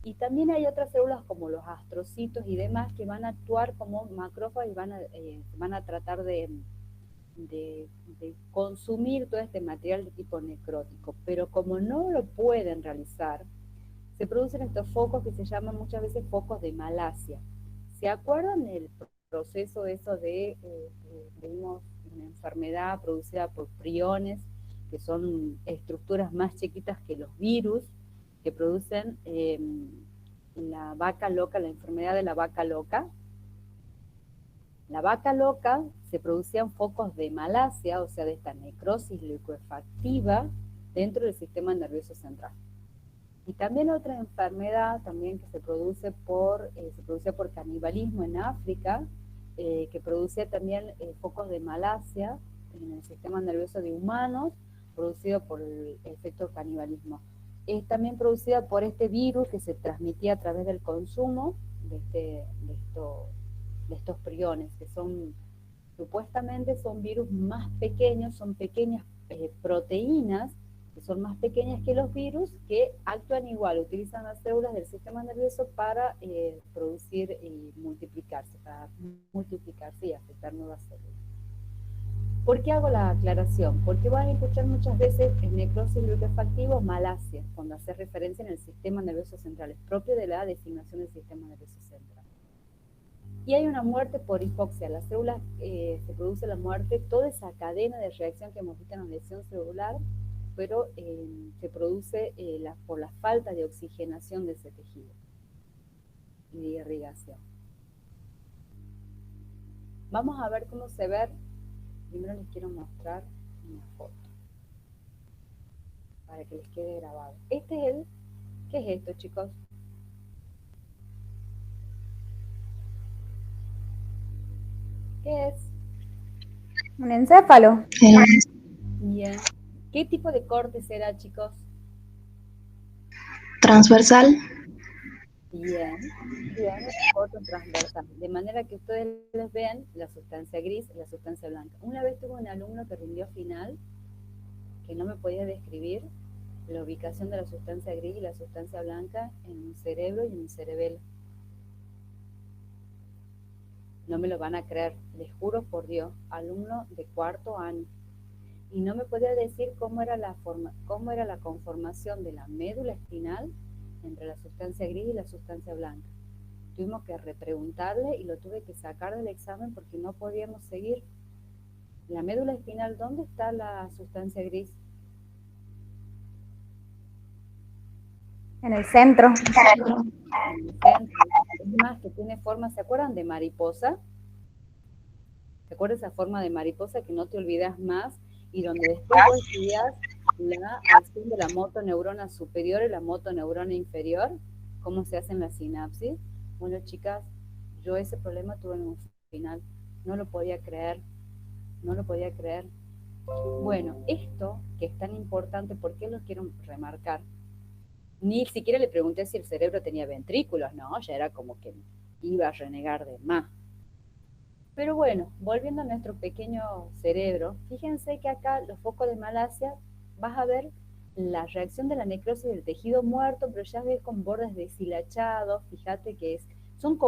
y también hay otras células como los astrocitos y demás que van a actuar como macrófagos y van a tratar de consumir todo este material de tipo necrótico. Pero como no lo pueden realizar, se producen estos focos que se llaman muchas veces focos de Malasia. ¿Se acuerdan del proceso eso de vimos una enfermedad producida por priones, que son estructuras más chiquitas que los virus, que producen la vaca loca, la enfermedad de la vaca loca? La vaca loca se producían focos de Malasia, o sea, de esta necrosis liquefactiva dentro del sistema nervioso central. Y también otra enfermedad también que se producía por canibalismo en África, que producía también focos de Malasia en el sistema nervioso de humanos, producido por el efecto canibalismo. Es también producida por este virus que se transmitía a través del consumo de estos priones, que supuestamente son virus más pequeños, son pequeñas proteínas que son más pequeñas que los virus, que actúan igual, utilizan las células del sistema nervioso para producir y multiplicarse y afectar nuevas células. ¿Por qué hago la aclaración? Porque van a escuchar muchas veces en necrosis liquefactiva Malasia, cuando hace referencia en el sistema nervioso central, es propio de la designación del sistema nervioso central. Y hay una muerte por hipoxia, las células, se produce la muerte, toda esa cadena de reacción que hemos visto en la lesión celular, pero se produce por la falta de oxigenación de ese tejido y de irrigación. Vamos a ver cómo se ve. Primero les quiero mostrar una foto para que les quede grabado. ¿Qué es esto, chicos? ¿Qué es? Un encéfalo. Bien. ¿Qué tipo de corte será, chicos? Transversal. Bien, corte transversal. De manera que ustedes les vean la sustancia gris y la sustancia blanca. Una vez tuve un alumno que rindió final, que no me podía describir la ubicación de la sustancia gris y la sustancia blanca en un cerebro y en un cerebelo. No me lo van a creer, les juro por Dios, alumno de 4º año. Y no me podía decir cómo era la conformación de la médula espinal entre la sustancia gris y la sustancia blanca. Tuvimos que repreguntarle y lo tuve que sacar del examen porque no podíamos seguir. La médula espinal, ¿dónde está la sustancia gris? En el centro. En el centro. Es más, que tiene forma, ¿se acuerdan de mariposa? ¿Se acuerdan esa forma de mariposa que no te olvidas más? Y donde después vos estudiás la acción de la motoneurona superior y la motoneurona inferior, cómo se hacen las sinapsis. Bueno, chicas, yo ese problema tuve en un final, no lo podía creer. Bueno, esto que es tan importante, ¿por qué lo quiero remarcar? Ni siquiera le pregunté si el cerebro tenía ventrículos, no, ya era como que iba a renegar de más. Pero bueno, volviendo a nuestro pequeño cerebro, fíjense que acá los focos de Malasia, vas a ver la reacción de la necrosis del tejido muerto, pero ya ves con bordes deshilachados, fíjate que son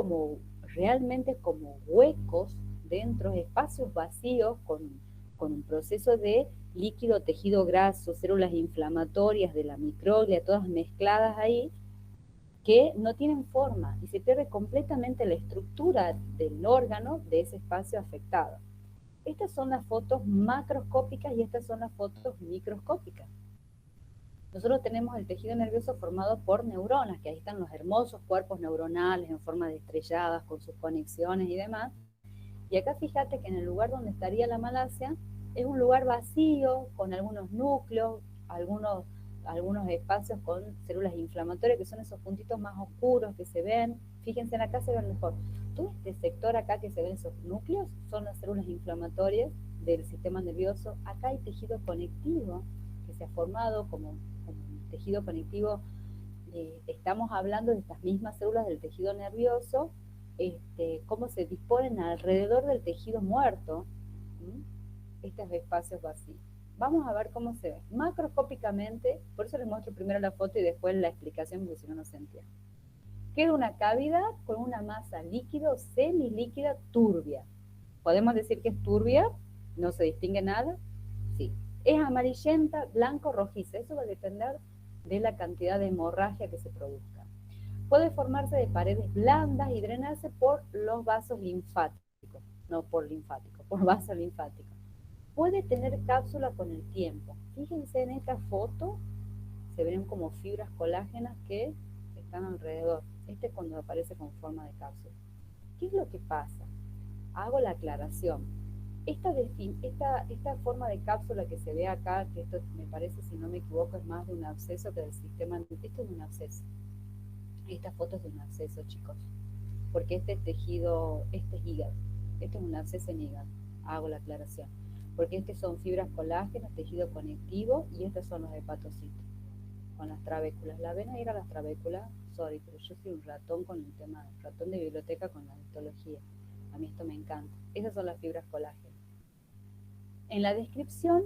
realmente como huecos dentro, espacios vacíos con un proceso de líquido tejido graso, células inflamatorias de la microglia, todas mezcladas ahí, que no tienen forma y se pierde completamente la estructura del órgano de ese espacio afectado. Estas son las fotos macroscópicas y estas son las fotos microscópicas. Nosotros tenemos el tejido nervioso formado por neuronas, que ahí están los hermosos cuerpos neuronales en forma de estrelladas con sus conexiones y demás. Y acá fíjate que en el lugar donde estaría la Malasia es un lugar vacío, con algunos núcleos, algunos espacios con células inflamatorias, que son esos puntitos más oscuros que se ven. Fíjense, acá se ven mejor. Todo este sector acá que se ven esos núcleos son las células inflamatorias del sistema nervioso. Acá hay tejido conectivo que se ha formado como un tejido conectivo estamos hablando de estas mismas células del tejido nervioso, cómo se disponen alrededor del tejido muerto, estos espacios vacíos. Vamos a ver cómo se ve. Macroscópicamente, por eso les muestro primero la foto y después la explicación, porque si no, no se entiende. Queda una cavidad con una masa líquida o semilíquida turbia. ¿Podemos decir que es turbia? ¿No se distingue nada? Sí. Es amarillenta, blanco, rojiza. Eso va a depender de la cantidad de hemorragia que se produzca. Puede formarse de paredes blandas y drenarse por los vasos linfáticos. No por linfáticos, por vasos linfáticos. Puede tener cápsula con el tiempo. Fíjense en esta foto, se ven como fibras colágenas que están alrededor. Este es cuando aparece con forma de cápsula. ¿Qué es lo que pasa? Hago la aclaración. Esta forma de cápsula que se ve acá, que esto me parece, si no me equivoco, es más de un absceso que del sistema. Esto es de un absceso. Esta foto es de un absceso, chicos. Porque este tejido, este es hígado. Este es un absceso en hígado. Hago la aclaración. Porque estos son fibras colágenas, tejido conectivo, y estos son los hepatocitos, con las trabéculas. La ven a ir a las trabéculas, sorry, pero yo soy un ratón con el tema, ratón de biblioteca con la histología. A mí esto me encanta. Esas son las fibras colágenas. En la descripción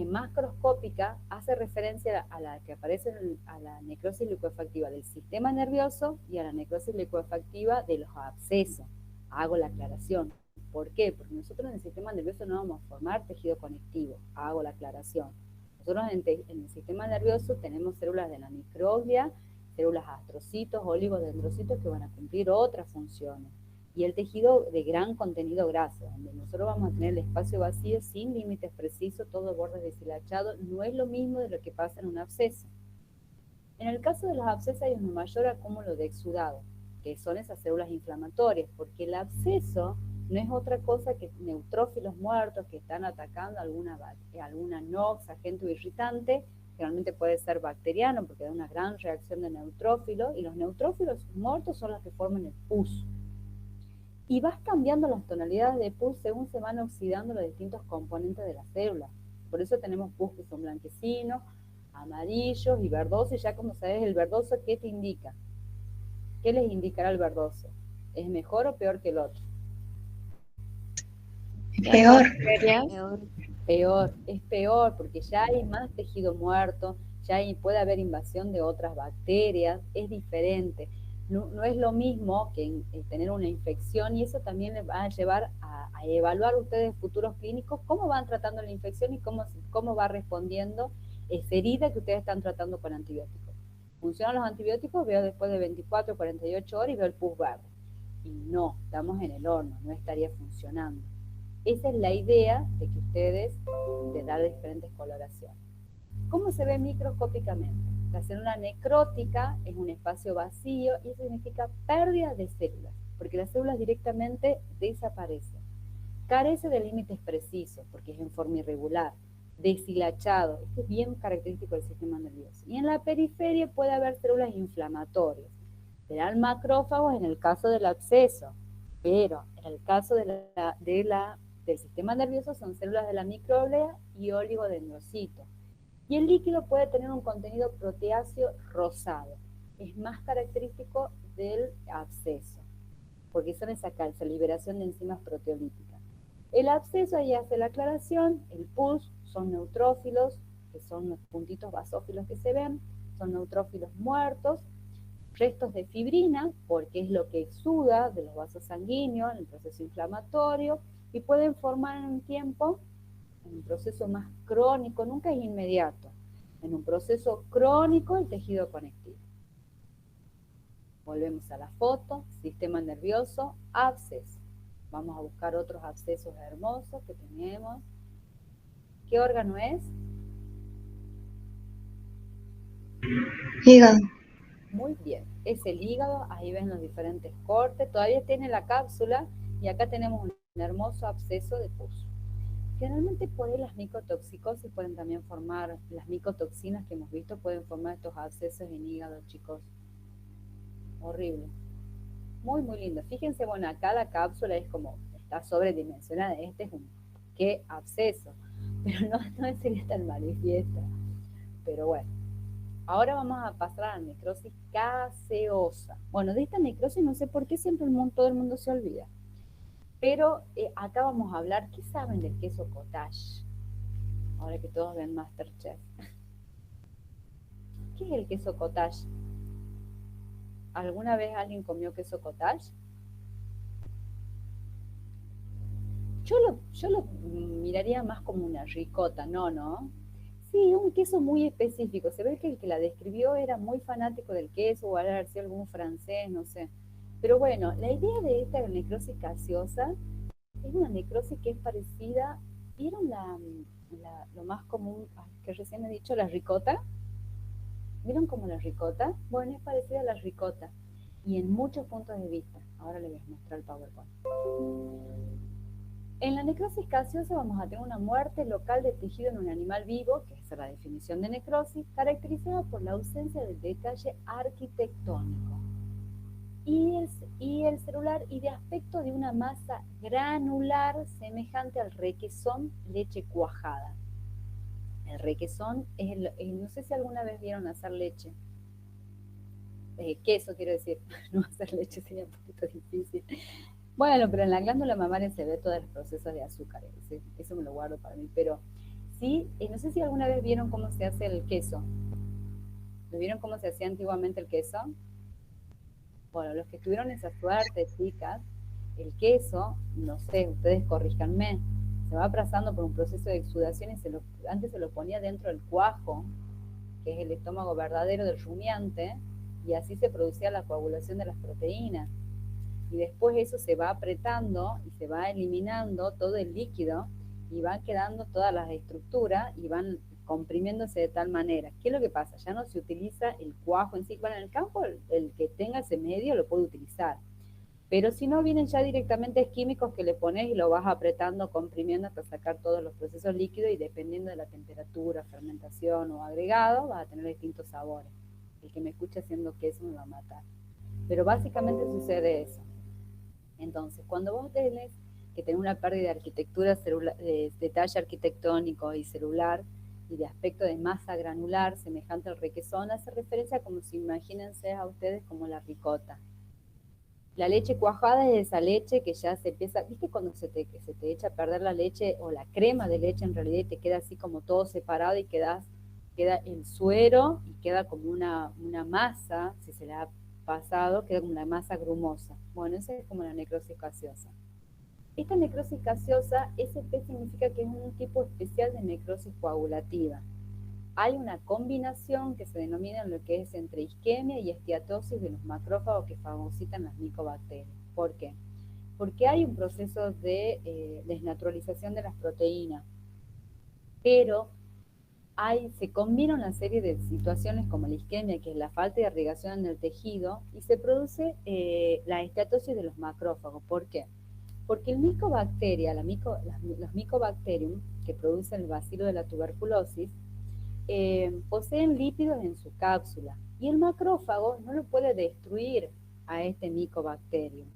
macroscópica hace referencia a la que aparece a la necrosis licuefactiva del sistema nervioso y a la necrosis licuefactiva de los abscesos. Hago la aclaración. ¿Por qué? Porque nosotros en el sistema nervioso no vamos a formar tejido conectivo. Hago la aclaración. Nosotros en el sistema nervioso tenemos células de la microglia, células astrocitos, oligodendrocitos que van a cumplir otras funciones. Y el tejido de gran contenido graso, donde nosotros vamos a tener el espacio vacío sin límites precisos, todo bordes deshilachados, no es lo mismo de lo que pasa en un absceso. En el caso de los abscesos hay un mayor acúmulo de exudado, que son esas células inflamatorias, porque el absceso no es otra cosa que neutrófilos muertos que están atacando alguna NOx, agente irritante, generalmente puede ser bacteriano porque da una gran reacción de neutrófilos, y los neutrófilos muertos son los que forman el pus. Y vas cambiando las tonalidades de pus según se van oxidando los distintos componentes de la célula. Por eso tenemos pus que son blanquecinos, amarillos y verdosos, y ya como sabes el verdoso, ¿qué te indica? ¿Qué les indicará el verdoso? ¿Es mejor o peor que el otro? Peor. Peor, es peor porque ya hay más tejido muerto, puede haber invasión de otras bacterias, es diferente. No es lo mismo que tener una infección, y eso también les va a llevar a evaluar ustedes futuros clínicos cómo van tratando la infección y cómo va respondiendo esa herida que ustedes están tratando con antibióticos. ¿Funcionan los antibióticos? Veo después de 24, 48 horas y veo el pus verde. Y no, estamos en el horno, no estaría funcionando. Esa es la idea de que ustedes les dan diferentes coloraciones. ¿Cómo se ve microscópicamente? La célula necrótica es un espacio vacío y eso significa pérdida de células, porque las células directamente desaparecen. Carece de límites precisos, porque es en forma irregular, deshilachado, esto es bien característico del sistema nervioso. Y en la periferia puede haber células inflamatorias. Serán macrófagos en el caso del absceso, pero en el caso del sistema nervioso son células de la microglia y oligodendrocitos. Y el líquido puede tener un contenido proteáceo rosado. Es más característico del absceso, porque son esa liberación de enzimas proteolíticas. El absceso, ahí hace la aclaración, el pus son neutrófilos, que son los puntitos basófilos que se ven, son neutrófilos muertos, restos de fibrina, porque es lo que exuda de los vasos sanguíneos en el proceso inflamatorio, y pueden formar en un tiempo, en un proceso más crónico, nunca es inmediato, en un proceso crónico el tejido conectivo. Volvemos a la foto, sistema nervioso, absceso. Vamos a buscar otros abscesos hermosos que tenemos. ¿Qué órgano es? Hígado. Muy bien, es el hígado, ahí ven los diferentes cortes, todavía tiene la cápsula y acá tenemos un hermoso absceso de pus. Generalmente por ahí las micotoxicosis pueden también formar, las micotoxinas que hemos visto pueden formar estos abscesos en hígado, chicos. Horrible. Muy, muy lindo. Fíjense, bueno, acá la cápsula es como, está sobredimensionada, este es qué absceso, pero no sería tan manifiesta. Pero bueno. Ahora vamos a pasar a la necrosis gaseosa. Bueno, de esta necrosis no sé por qué siempre todo el mundo se olvida. Pero acá vamos a hablar, ¿qué saben del queso cottage? Ahora que todos ven MasterChef. ¿Qué es el queso cottage? ¿Alguna vez alguien comió queso cottage? Yo lo miraría más como una ricota, ¿no? Sí, un queso muy específico. Se ve que el que la describió era muy fanático del queso o haber sido algún francés, no sé. Pero bueno, la idea de esta necrosis gaseosa es una necrosis que es parecida. ¿Vieron lo más común que recién he dicho, la ricota? ¿Vieron como la ricota? Bueno, es parecida a la ricota y en muchos puntos de vista. Ahora les voy a mostrar el PowerPoint. En la necrosis gaseosa vamos a tener una muerte local de tejido en un animal vivo, que es la definición de necrosis, caracterizada por la ausencia del detalle arquitectónico y el celular y de aspecto de una masa granular semejante al requesón leche cuajada. El requesón es no sé si alguna vez vieron hacer leche. Queso quiero decir, no hacer leche sería un poquito difícil. Bueno, pero en la glándula mamaria se ve todos los procesos de azúcar, eso me lo guardo para mí, pero sí, no sé si alguna vez vieron cómo se hace el queso. ¿Lo vieron cómo se hacía antiguamente el queso? Bueno, los que tuvieron esa suerte, chicas, el queso, no sé, ustedes corríjanme, se va aplazando por un proceso de exudación y antes se lo ponía dentro del cuajo, que es el estómago verdadero del rumiante, y así se producía la coagulación de las proteínas. Y después eso se va apretando y se va eliminando todo el líquido y van quedando todas las estructuras y van comprimiéndose de tal manera. ¿Qué es lo que pasa? Ya no se utiliza el cuajo en sí. Bueno, en el campo el que tenga ese medio lo puede utilizar. Pero si no, vienen ya directamente químicos que le pones y lo vas apretando, comprimiendo hasta sacar todos los procesos líquidos y dependiendo de la temperatura, fermentación o agregado, vas a tener distintos sabores. El que me escucha haciendo queso me va a matar. Pero básicamente sucede eso. Entonces, cuando vos tenés que tener una pérdida de arquitectura celular, de detalle arquitectónico y celular y de aspecto de masa granular semejante al requesón, hace referencia como si imagínense a ustedes como la ricota. La leche cuajada es esa leche que ya se empieza, ¿viste cuando se te echa a perder la leche o la crema de leche en realidad y te queda así como todo separado y queda el suero y queda como una masa, si se le ha pasado, queda como una masa grumosa. Bueno, esa es como la necrosis gaseosa. Esta necrosis gaseosa, SP significa que es un tipo especial de necrosis coagulativa. Hay una combinación que se denomina lo que es entre isquemia y esteatosis de los macrófagos que fagocitan las micobacterias. ¿Por qué? Porque hay un proceso de desnaturalización de las proteínas, pero se combina una serie de situaciones como la isquemia, que es la falta de irrigación en el tejido, y se produce la esteatosis de los macrófagos. ¿Por qué? Porque el micobacteria, los micobacterium que producen el bacilo de la tuberculosis, poseen lípidos en su cápsula y el macrófago no lo puede destruir a este micobacterium.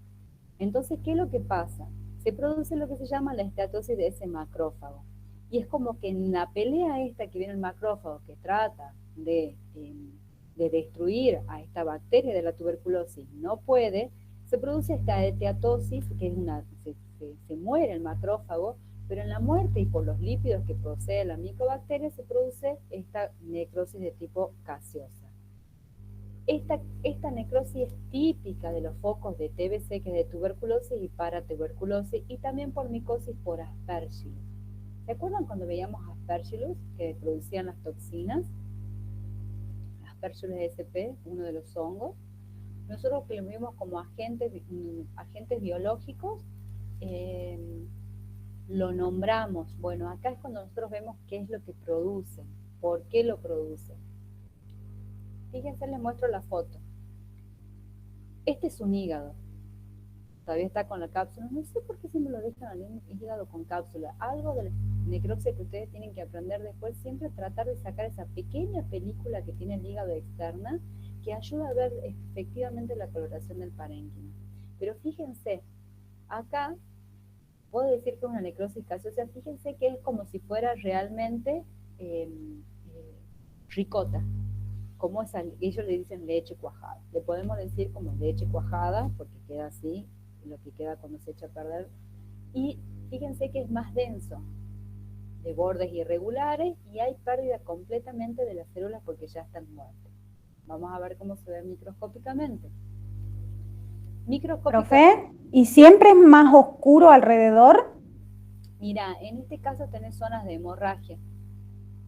Entonces, ¿qué es lo que pasa? Se produce lo que se llama la esteatosis de ese macrófago. Y es como que en la pelea esta que viene el macrófago, que trata de destruir a esta bacteria de la tuberculosis, no puede, se produce esta esteatosis, que es se muere el macrófago, pero en la muerte y por los lípidos que posee la micobacteria se produce esta necrosis de tipo gaseosa. Esta necrosis es típica de los focos de TBC, que es de tuberculosis y paratuberculosis, y también por micosis por Aspergillus. ¿Se acuerdan cuando veíamos Aspergillus que producían las toxinas? Aspergillus sp, uno de los hongos. Nosotros que lo vimos como agentes biológicos, lo nombramos. Bueno, acá es cuando nosotros vemos qué es lo que producen, por qué lo producen. Fíjense, les muestro la foto. Este es un hígado. Todavía está con la cápsula. No sé por qué siempre lo dejan al hígado con cápsula. Algo de la necropsia que ustedes tienen que aprender después, siempre tratar de sacar esa pequeña película que tiene el hígado externa, que ayuda a ver efectivamente la coloración del parénquima. Pero fíjense, acá puedo decir que es una necrosis gaseosa. Fíjense que es como si fuera realmente ricota, como esa, ellos le dicen leche cuajada. Le podemos decir como leche cuajada, porque queda así, lo que queda cuando se echa a perder. Y fíjense que es más denso, de bordes irregulares, y hay pérdida completamente de las células porque ya están muertas. Vamos a ver cómo se ve microscópicamente. Profe, ¿y siempre es más oscuro alrededor? Mira, en este caso tenés zonas de hemorragia.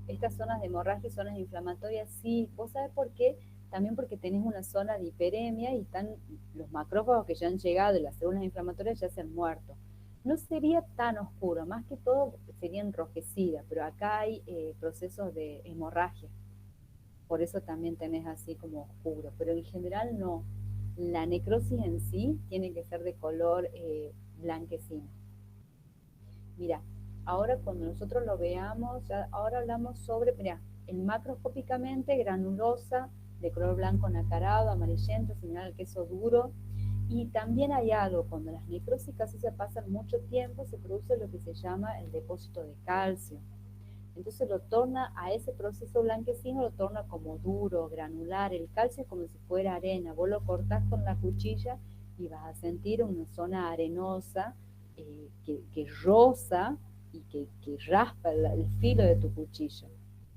Estas zonas de hemorragia y zonas inflamatorias, sí. ¿Vos sabés por qué? También porque tenés una zona de hiperemia y están los macrófagos que ya han llegado y las células inflamatorias ya se han muerto. No sería tan oscuro, más que todo sería enrojecida, pero acá hay procesos de hemorragia. Por eso también tenés así como oscuro, pero en general no. La necrosis en sí tiene que ser de color blanquecino. Mira, ahora cuando nosotros lo veamos, ahora hablamos sobre, mira, el macroscópicamente granulosa, de color blanco nacarado, amarillento, similar al queso duro. Y también hay algo, cuando las necrosis casi se pasan mucho tiempo, se produce lo que se llama el depósito de calcio. Entonces lo torna a ese proceso blanquecino, lo torna como duro, granular. El calcio es como si fuera arena. Vos lo cortás con la cuchilla y vas a sentir una zona arenosa que roza y que raspa el filo de tu cuchillo.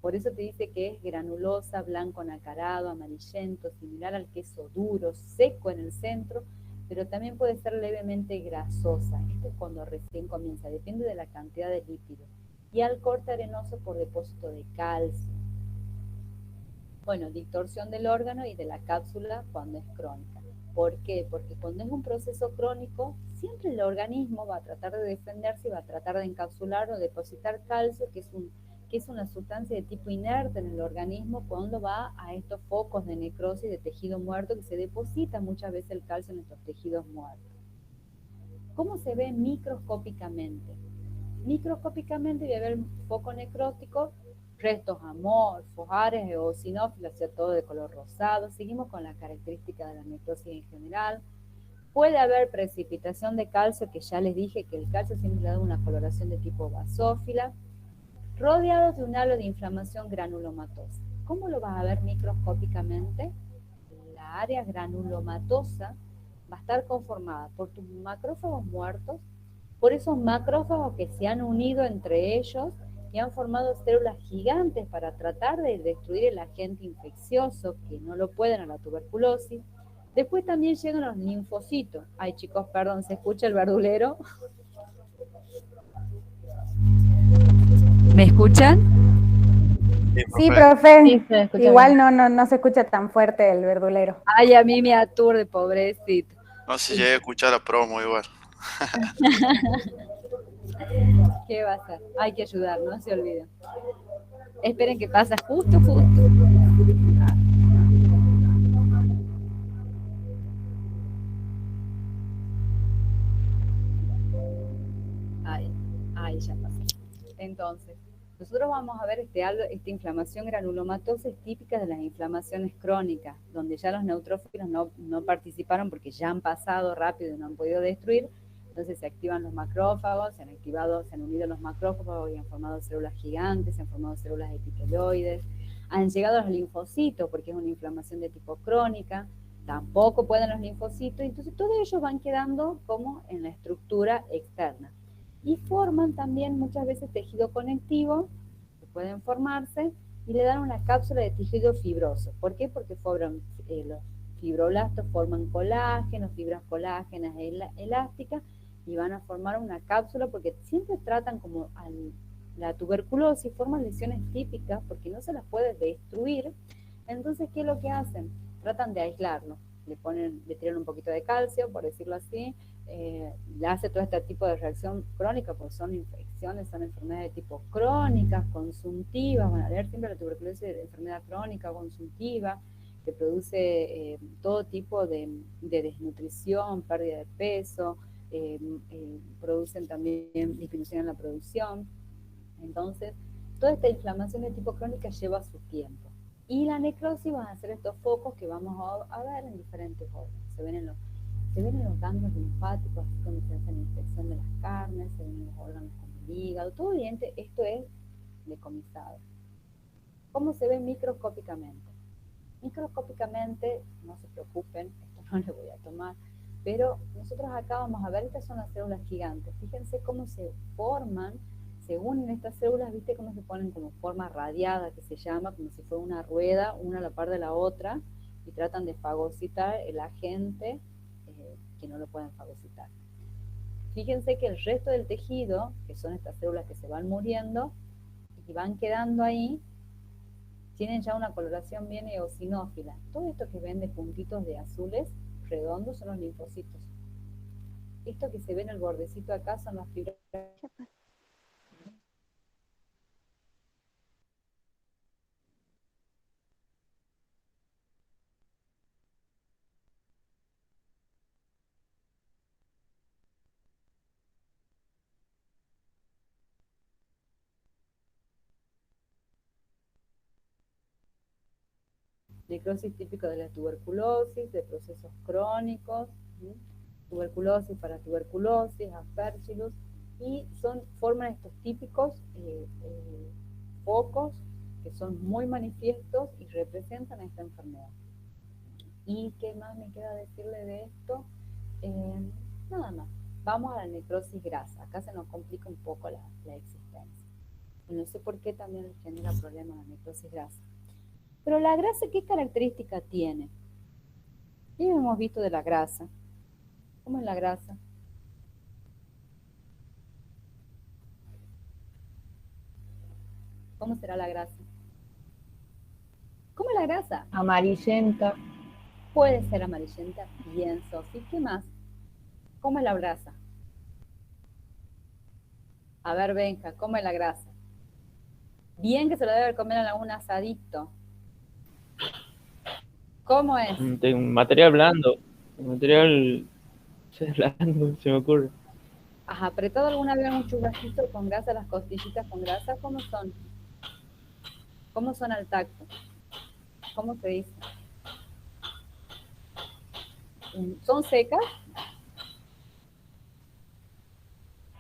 Por eso te dice que es granulosa, blanco nacarado, amarillento, similar al queso duro, seco en el centro, pero también puede ser levemente grasosa. Esto es cuando recién comienza, depende de la cantidad de lípido. Y al corte arenoso por depósito de calcio. Bueno, distorsión del órgano y de la cápsula cuando es crónica. ¿Por qué? Porque cuando es un proceso crónico, siempre el organismo va a tratar de defenderse y va a tratar de encapsular o depositar calcio, que es una sustancia de tipo inerte en el organismo cuando va a estos focos de necrosis de tejido muerto, que se deposita muchas veces el calcio en estos tejidos muertos. ¿Cómo se ve microscópicamente? Microscópicamente voy a ver un foco necrótico, restos amorfos, áreas eosinófilas, o sea, todo de color rosado. Seguimos con la característica de la necrosis en general. Puede haber precipitación de calcio, que ya les dije que el calcio siempre le da una coloración de tipo basófila, rodeados de un halo de inflamación granulomatosa. ¿Cómo lo vas a ver microscópicamente? La área granulomatosa va a estar conformada por tus macrófagos muertos, por esos macrófagos que se han unido entre ellos y han formado células gigantes para tratar de destruir el agente infeccioso, que no lo pueden a la tuberculosis. Después también llegan los linfocitos. Ay, chicos, perdón, ¿se escucha el verdulero? ¿Me escuchan? Sí, profe. Sí, se escucha Igual bien. no se escucha tan fuerte el verdulero. Ay, a mí me aturde, pobrecito. No sé si llegué a escuchar la promo igual. ¿Qué va a hacer? Hay que ayudar, no se olviden. Esperen que pasa justo. Ahí ya pasó. Entonces, nosotros vamos a ver esta inflamación granulomatosa es típica de las inflamaciones crónicas, donde ya los neutrófilos no participaron porque ya han pasado rápido y no han podido destruir. Entonces se activan los macrófagos, se han unido los macrófagos y han formado células gigantes, se han formado células epitelioides, han llegado los linfocitos porque es una inflamación de tipo crónica, tampoco pueden los linfocitos, entonces todos ellos van quedando como en la estructura externa. Y forman también muchas veces tejido conectivo, que pueden formarse, y le dan una cápsula de tejido fibroso. ¿Por qué? Porque los fibroblastos forman colágeno, fibras colágenas elásticas, y van a formar una cápsula porque siempre tratan como la tuberculosis, forman lesiones típicas porque no se las puede destruir. Entonces, ¿qué es lo que hacen? Tratan de aislarlo. Le tiran un poquito de calcio, por decirlo así, le hace todo este tipo de reacción crónica, porque son infecciones, son enfermedades de tipo crónicas, consuntivas. Van a ver siempre la tuberculosis de enfermedad crónica, consuntiva, que produce todo tipo de desnutrición, pérdida de peso, producen también disminución en la producción. Entonces, toda esta inflamación de tipo crónica lleva su tiempo. Y la necrosis van a ser estos focos que vamos a ver en diferentes órganos. Se ven en los ganglios linfáticos, así como se hace la infección de las carnes, se ven en los órganos como el hígado, todo bien, esto es decomisado. ¿Cómo se ve microscópicamente? Microscópicamente, no se preocupen, esto no le voy a tomar, pero nosotros acá vamos a ver, estas son las células gigantes. Fíjense cómo se forman, se unen estas células, viste cómo se ponen como forma radiada, que se llama, como si fuera una rueda, una a la par de la otra, y tratan de fagocitar el agente que no lo pueden fagocitar. Fíjense que el resto del tejido, que son estas células que se van muriendo y van quedando ahí, tienen ya una coloración bien eosinófila. Todo esto que ven de puntitos de azules redondos son los linfocitos. Esto que se ve en el bordecito acá son las fibras. Necrosis típico de la tuberculosis, de procesos crónicos, ¿sí? Tuberculosis para tuberculosis, aspergillus, y forman estos típicos focos que son muy manifiestos y representan esta enfermedad. ¿Y qué más me queda decirle de esto? Nada más. Vamos a la necrosis grasa. Acá se nos complica un poco la existencia. No sé por qué también les genera problemas la necrosis grasa. Pero la grasa, ¿qué característica tiene? ¿Qué hemos visto de la grasa? ¿Cómo es la grasa? ¿Cómo será la grasa? ¿Cómo es la grasa? Amarillenta. Puede ser amarillenta. Bien, Sofi. ¿Qué más? ¿Cómo es la grasa? A ver, Benja, ¿cómo es la grasa? Bien que se lo debe comer en algún asadito. ¿Cómo es? Un material blando. Un material blando, se me ocurre. ¿Has apretado alguna vez un churrasquito con grasa, las costillitas con grasa? ¿Cómo son? ¿Cómo son al tacto? ¿Cómo se dice? ¿Son secas?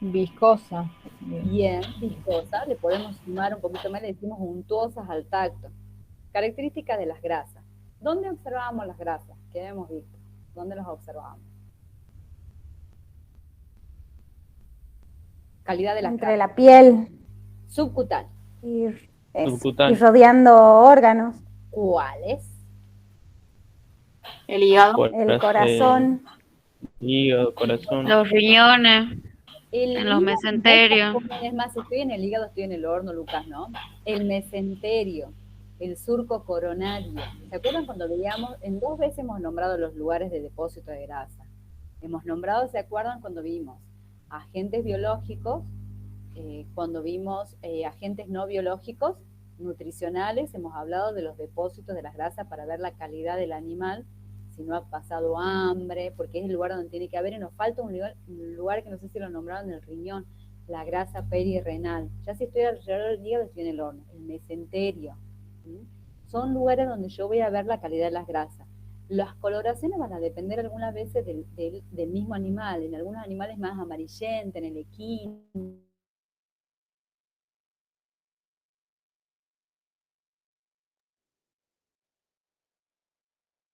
Viscosa. Bien, viscosa. Le podemos sumar un poquito más, le decimos untuosas al tacto. Características de las grasas. ¿Dónde observamos las grasas? ¿Qué hemos visto? ¿Dónde las observamos? Calidad de las Entre grasas. la piel Subcutánea. y Subcutánea. rodeando órganos. ¿Cuáles? El hígado. El corazón. Hígado, corazón. Los riñones, El en los hígado, mesenterios. es más, si estoy en el hígado, estoy en el horno, Lucas, ¿no? El mesenterio, el surco coronario. ¿Se acuerdan cuando veíamos? En 2 veces hemos nombrado los lugares de depósito de grasa. Hemos nombrado, ¿se acuerdan? Cuando vimos agentes biológicos, cuando vimos agentes no biológicos, nutricionales, hemos hablado de los depósitos de las grasas para ver la calidad del animal, si no ha pasado hambre, porque es el lugar donde tiene que haber, y nos falta un lugar que no sé si lo nombraron, en el riñón, la grasa perirrenal. Ya si estoy alrededor del hígado, estoy en el horno. El mesenterio. ¿Sí? Son lugares donde yo voy a ver la calidad de las grasas. Las coloraciones van a depender algunas veces del mismo animal. En algunos animales más amarillenta, en el equino.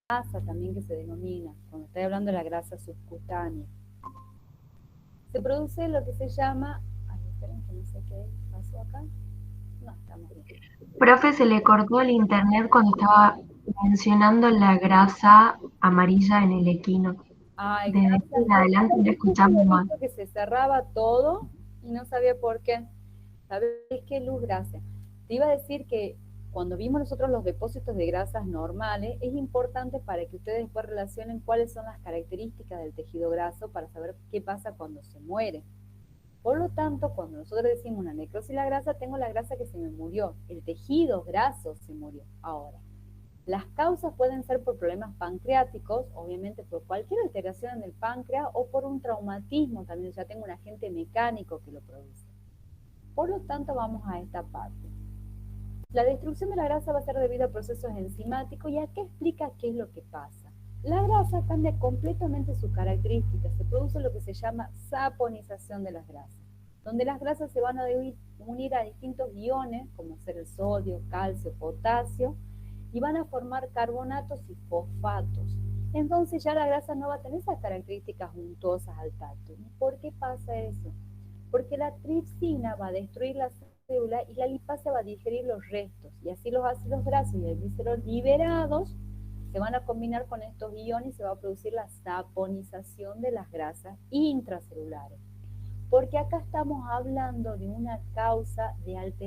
Grasa también que se denomina, cuando estoy hablando de la grasa subcutánea. Se produce lo que se llama, ay, esperen que no sé qué pasó acá. No, estamos bien. Profe, se le cortó el internet cuando estaba mencionando la grasa amarilla en el equino. Ay, Desde gracias. aquí en adelante no escuchamos más. Que se cerraba todo y no sabía por qué. ¿Sabes qué, Luz? Gracias. Te iba a decir que cuando vimos nosotros los depósitos de grasas normales, es importante para que ustedes después relacionen cuáles son las características del tejido graso para saber qué pasa cuando se muere. Por lo tanto, cuando nosotros decimos una necrosis de la grasa, tengo la grasa que se me murió. El tejido graso se murió. Ahora, las causas pueden ser por problemas pancreáticos, obviamente por cualquier alteración en el páncreas o por un traumatismo, también ya tengo un agente mecánico que lo produce. Por lo tanto, vamos a esta parte. La destrucción de la grasa va a ser debido a procesos enzimáticos y acá explica qué es lo que pasa. La grasa cambia completamente su característica, se produce lo que se llama saponización de las grasas, donde las grasas se van a unir a distintos iones, como ser el sodio, calcio, potasio, y van a formar carbonatos y fosfatos. Entonces ya la grasa no va a tener esas características untosas al tacto. ¿Por qué pasa eso? Porque la tripsina va a destruir la célula y la lipasa va a digerir los restos, y así los ácidos grasos y el glicerol liberados se van a combinar con estos iones y se va a producir la saponización de las grasas intracelulares. Porque acá estamos hablando de una causa de alteración